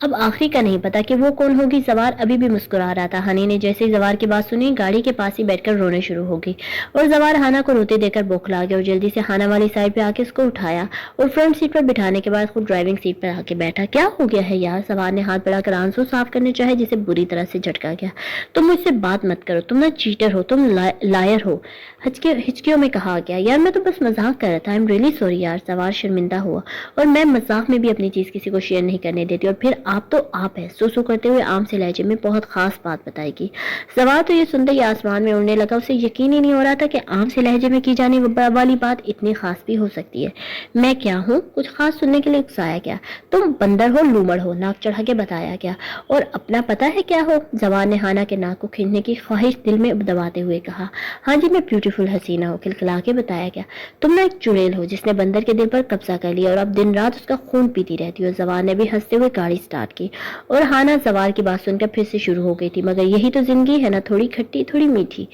अब आखिरी का नहीं पता कि वो कौन होगी। सवार अभी भी मुस्कुरा रहा था। हानि ने जैसे ही सवार की बात सुनी, गाड़ी के पास ही बैठकर रोने शुरू हो गई और सवार हाना को रोते देखकर बौखला गया और जल्दी से हाना वाली साइड पे आके उसको उठाया और फ्रंट सीट पर बिठाने के बाद खुद ड्राइविंग सीट पर आके बैठा। क्या हो गया है यार? सवार ने हाथ बढ़ाकर आंसू साफ करने चाहे जिसे बुरी तरह से झटका गया। तुम मुझसे बात मत करो, तुम ना चीटर हो, तुम लायर हो, हिचकियों में कहा गया। यार मैं तो बस मजाक कर रहा था, आई एम रियली सॉरी यार। सवार शर्मिंदा हुआ और मैं मजाक में भी अपनी चीज किसी को शेयर नहीं करने देती। और फिर आप तो आप है, सुसु करते हुए आम से लहजे में बहुत खास बात बताएगी। सवार तो ये सुनते ही आसमान में उड़ने लगा। उसे यकीन ही नहीं हो रहा था कि आम से लहजे में की जाने वाली बात इतनी खास भी हो सकती है। मैं क्या हूँ? कुछ खास सुनने के लिए उकसाया गया। तुम बंदर हो, लूमड़ हो, नाक चढ़ा के बताया गया। और अपना पता है क्या हो? जवान ने हाना के नाक को खींचने की ख्वाहिश दिल में दबाते हुए कहा। हाँ जी, मैं ब्यूटीफुल हसीना हूँ, खिलखिला के बताया गया। तुम ना एक चुड़ैल हो जिसने बंदर के दिल पर कब्जा कर लिया और अब दिन रात उसका खून पीती रहती हो। जवान ने भी हंसते हुए गाड़ी स्टार्ट की और हाना सवार की बात सुनकर फिर से शुरू हो गई थी। मगर यही तो जिंदगी है ना, थोड़ी खट्टी, थोड़ी मीठी,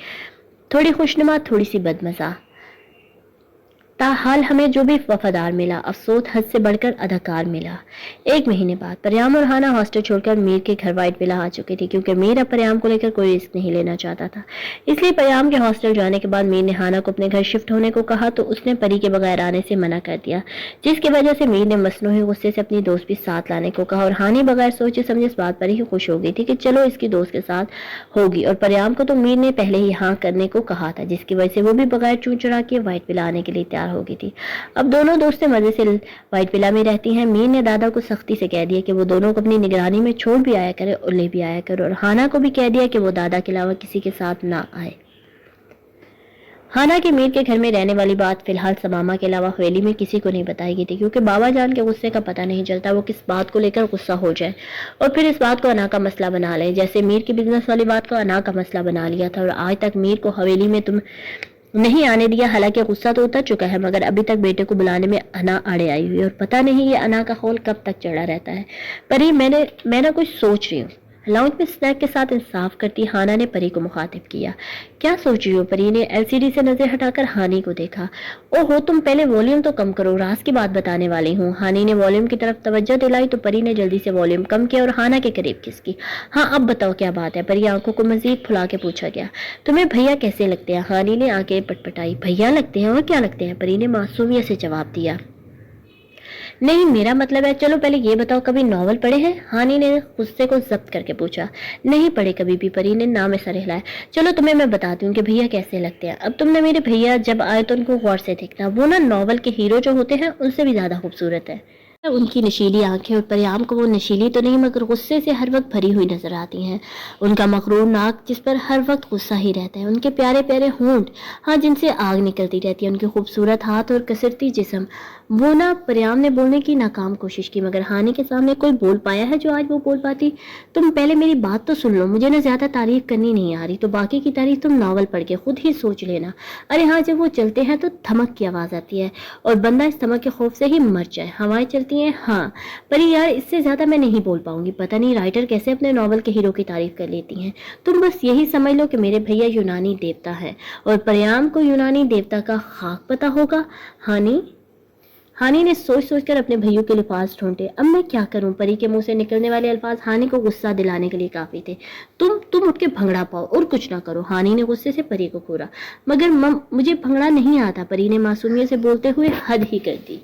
थोड़ी खुशनुमा, थोड़ी सी बदमजा। ताहाल हमें जो भी वफादार मिला, अफसोस हद से बढ़कर अदाकार मिला। 1 महीने बाद परियाम और हाना हॉस्टल छोड़कर मीर के घर व्हाइट विला आ चुकी थी क्योंकि मीर अब परियाम को लेकर कोई रिस्क नहीं लेना चाहता था। इसलिए परियाम के हॉस्टल जाने के बाद मीर ने हाना को अपने घर शिफ्ट होने को कहा तो उसने परी के बगैर आने से मना कर दिया, जिसकी वजह से मीर ने मसनूई गुस्से से अपनी दोस्त भी साथ लाने को कहा। और हानि बगैर सोचे समझे इस बात पर ही खुश हो गई थी कि चलो इसकी दोस्त के साथ होगी। और परियाम को तो मीर ने पहले ही हाँ करने को कहा था, जिसकी वजह से वो भी बगैर चूं चढ़ा के व्हाइट विला आने के लिए तैयार हो गई थी। अब दोनों दोस्तें मजे से व्हाइट विला में रहती हैं। मीर ने दादा को सख्ती से कह दिया कि वो दोनों को अपनी निगरानी में छोड़ भी आया करे और ले भी आया करे। और हाना को भी कह दिया कि वो दादा के अलावा किसी के साथ ना आए। हाना की मीर के घर में रहने वाली बात फिलहाल समामा के अलावा हवेली में किसी को नहीं बताई गई थी क्योंकि बाबा जान के गुस्से का पता नहीं चलता वो किस बात को लेकर गुस्सा हो जाए और फिर इस बात को अना का मसला बना ले। जैसे मीर की बिजनेस वाली बात को अना का मसला बना लिया था और आज तक मीर को हवेली में तुम नहीं आने दिया। हालांकि गुस्सा तो उतर चुका है मगर अभी तक बेटे को बुलाने में अना आड़े आई हुई है और पता नहीं ये अना का खौल कब तक चढ़ा रहता है। परी मैं ना कुछ सोच रही हूँ। लाउंज में स्नैक के साथ इंसाफ करती हाना ने परी को मुखातिब किया। क्या सोच रही हो? परी ने एलसीडी से नजर हटाकर हानि को देखा। ओहो, तुम पहले वॉल्यूम तो कम करो, राज की बात बताने वाली हूँ। हानि ने वॉल्यूम की तरफ तवज्जो दिलाई तो परी ने जल्दी से वॉल्यूम कम किया और हाना के करीब खिसकी। हाँ अब बताओ क्या बात है? परी आंखों को मजीद फुला के पूछा गया। तुम्हें भैया कैसे लगते हैं? हानि ने आंखें पटपटाई। भैया लगते हैं? और क्या लगते हैं? परी ने मासूमियत से जवाब दिया। नहीं, मेरा मतलब है, चलो पहले ये बताओ कभी नॉवल पढ़े हैं? हानि ने गुस्से को जब्त करके पूछा। नहीं पढ़े कभी भी, परी ने नाम में सर हिलाया। चलो तुम्हें मैं बताती हूँ कि भैया कैसे लगते हैं। अब तुमने मेरे भैया जब आए तो उनको गौर से देखना, वो ना नॉवल के हीरो जो होते हैं उनसे भी ज्यादा खूबसूरत है। उनकी नशीली आंखें और परियाम को वो नशीली तो नहीं मगर गुस्से से हर वक्त भरी हुई नजर आती हैं। उनका मकरूर नाक जिस पर हर वक्त गुस्सा ही रहता है, उनके प्यारे प्यारे होंठ हाँ जिनसे आग निकलती रहती है, उनके खूबसूरत हाथ और कसरती जिस्म। वो ना परियाम ने बोलने की नाकाम कोशिश की मगर हानि के सामने कोई बोल पाया है जो आज वो बोल पाती? तुम पहले मेरी बात तो सुन लो, मुझे ना ज्यादा तारीफ करनी नहीं आ रही तो बाकी की तारीफ तुम नॉवल पढ़ के खुद ही सोच लेना। अरे हाँ, जब वो चलते हैं तो धमक की आवाज आती है और बंदा इस धमक के खौफ से ही मर जाए। हवाएं चलती हैं हाँ, पर यार इससे ज्यादा मैं नहीं बोल पाऊंगी। पता नहीं राइटर कैसे अपने नॉवल के हीरो की तारीफ कर लेती हैं। तुम बस यही समझ लो कि मेरे भैया यूनानी देवता है और परियाम को यूनानी देवता का खाक पता होगा। हानि ने सोच सोचकर अपने भैयों के अल्फाज ढूंढे। अब मैं क्या करूं? परी के मुंह से निकलने वाले अल्फाज हानि को गुस्सा दिलाने के लिए काफी थे। तुम उठ के भंगड़ा पाओ और कुछ ना करो। हानि ने गुस्से से परी को घूरा। मगर मुझे भंगड़ा नहीं आता, परी ने मासूमियत से बोलते हुए हद ही कर दी।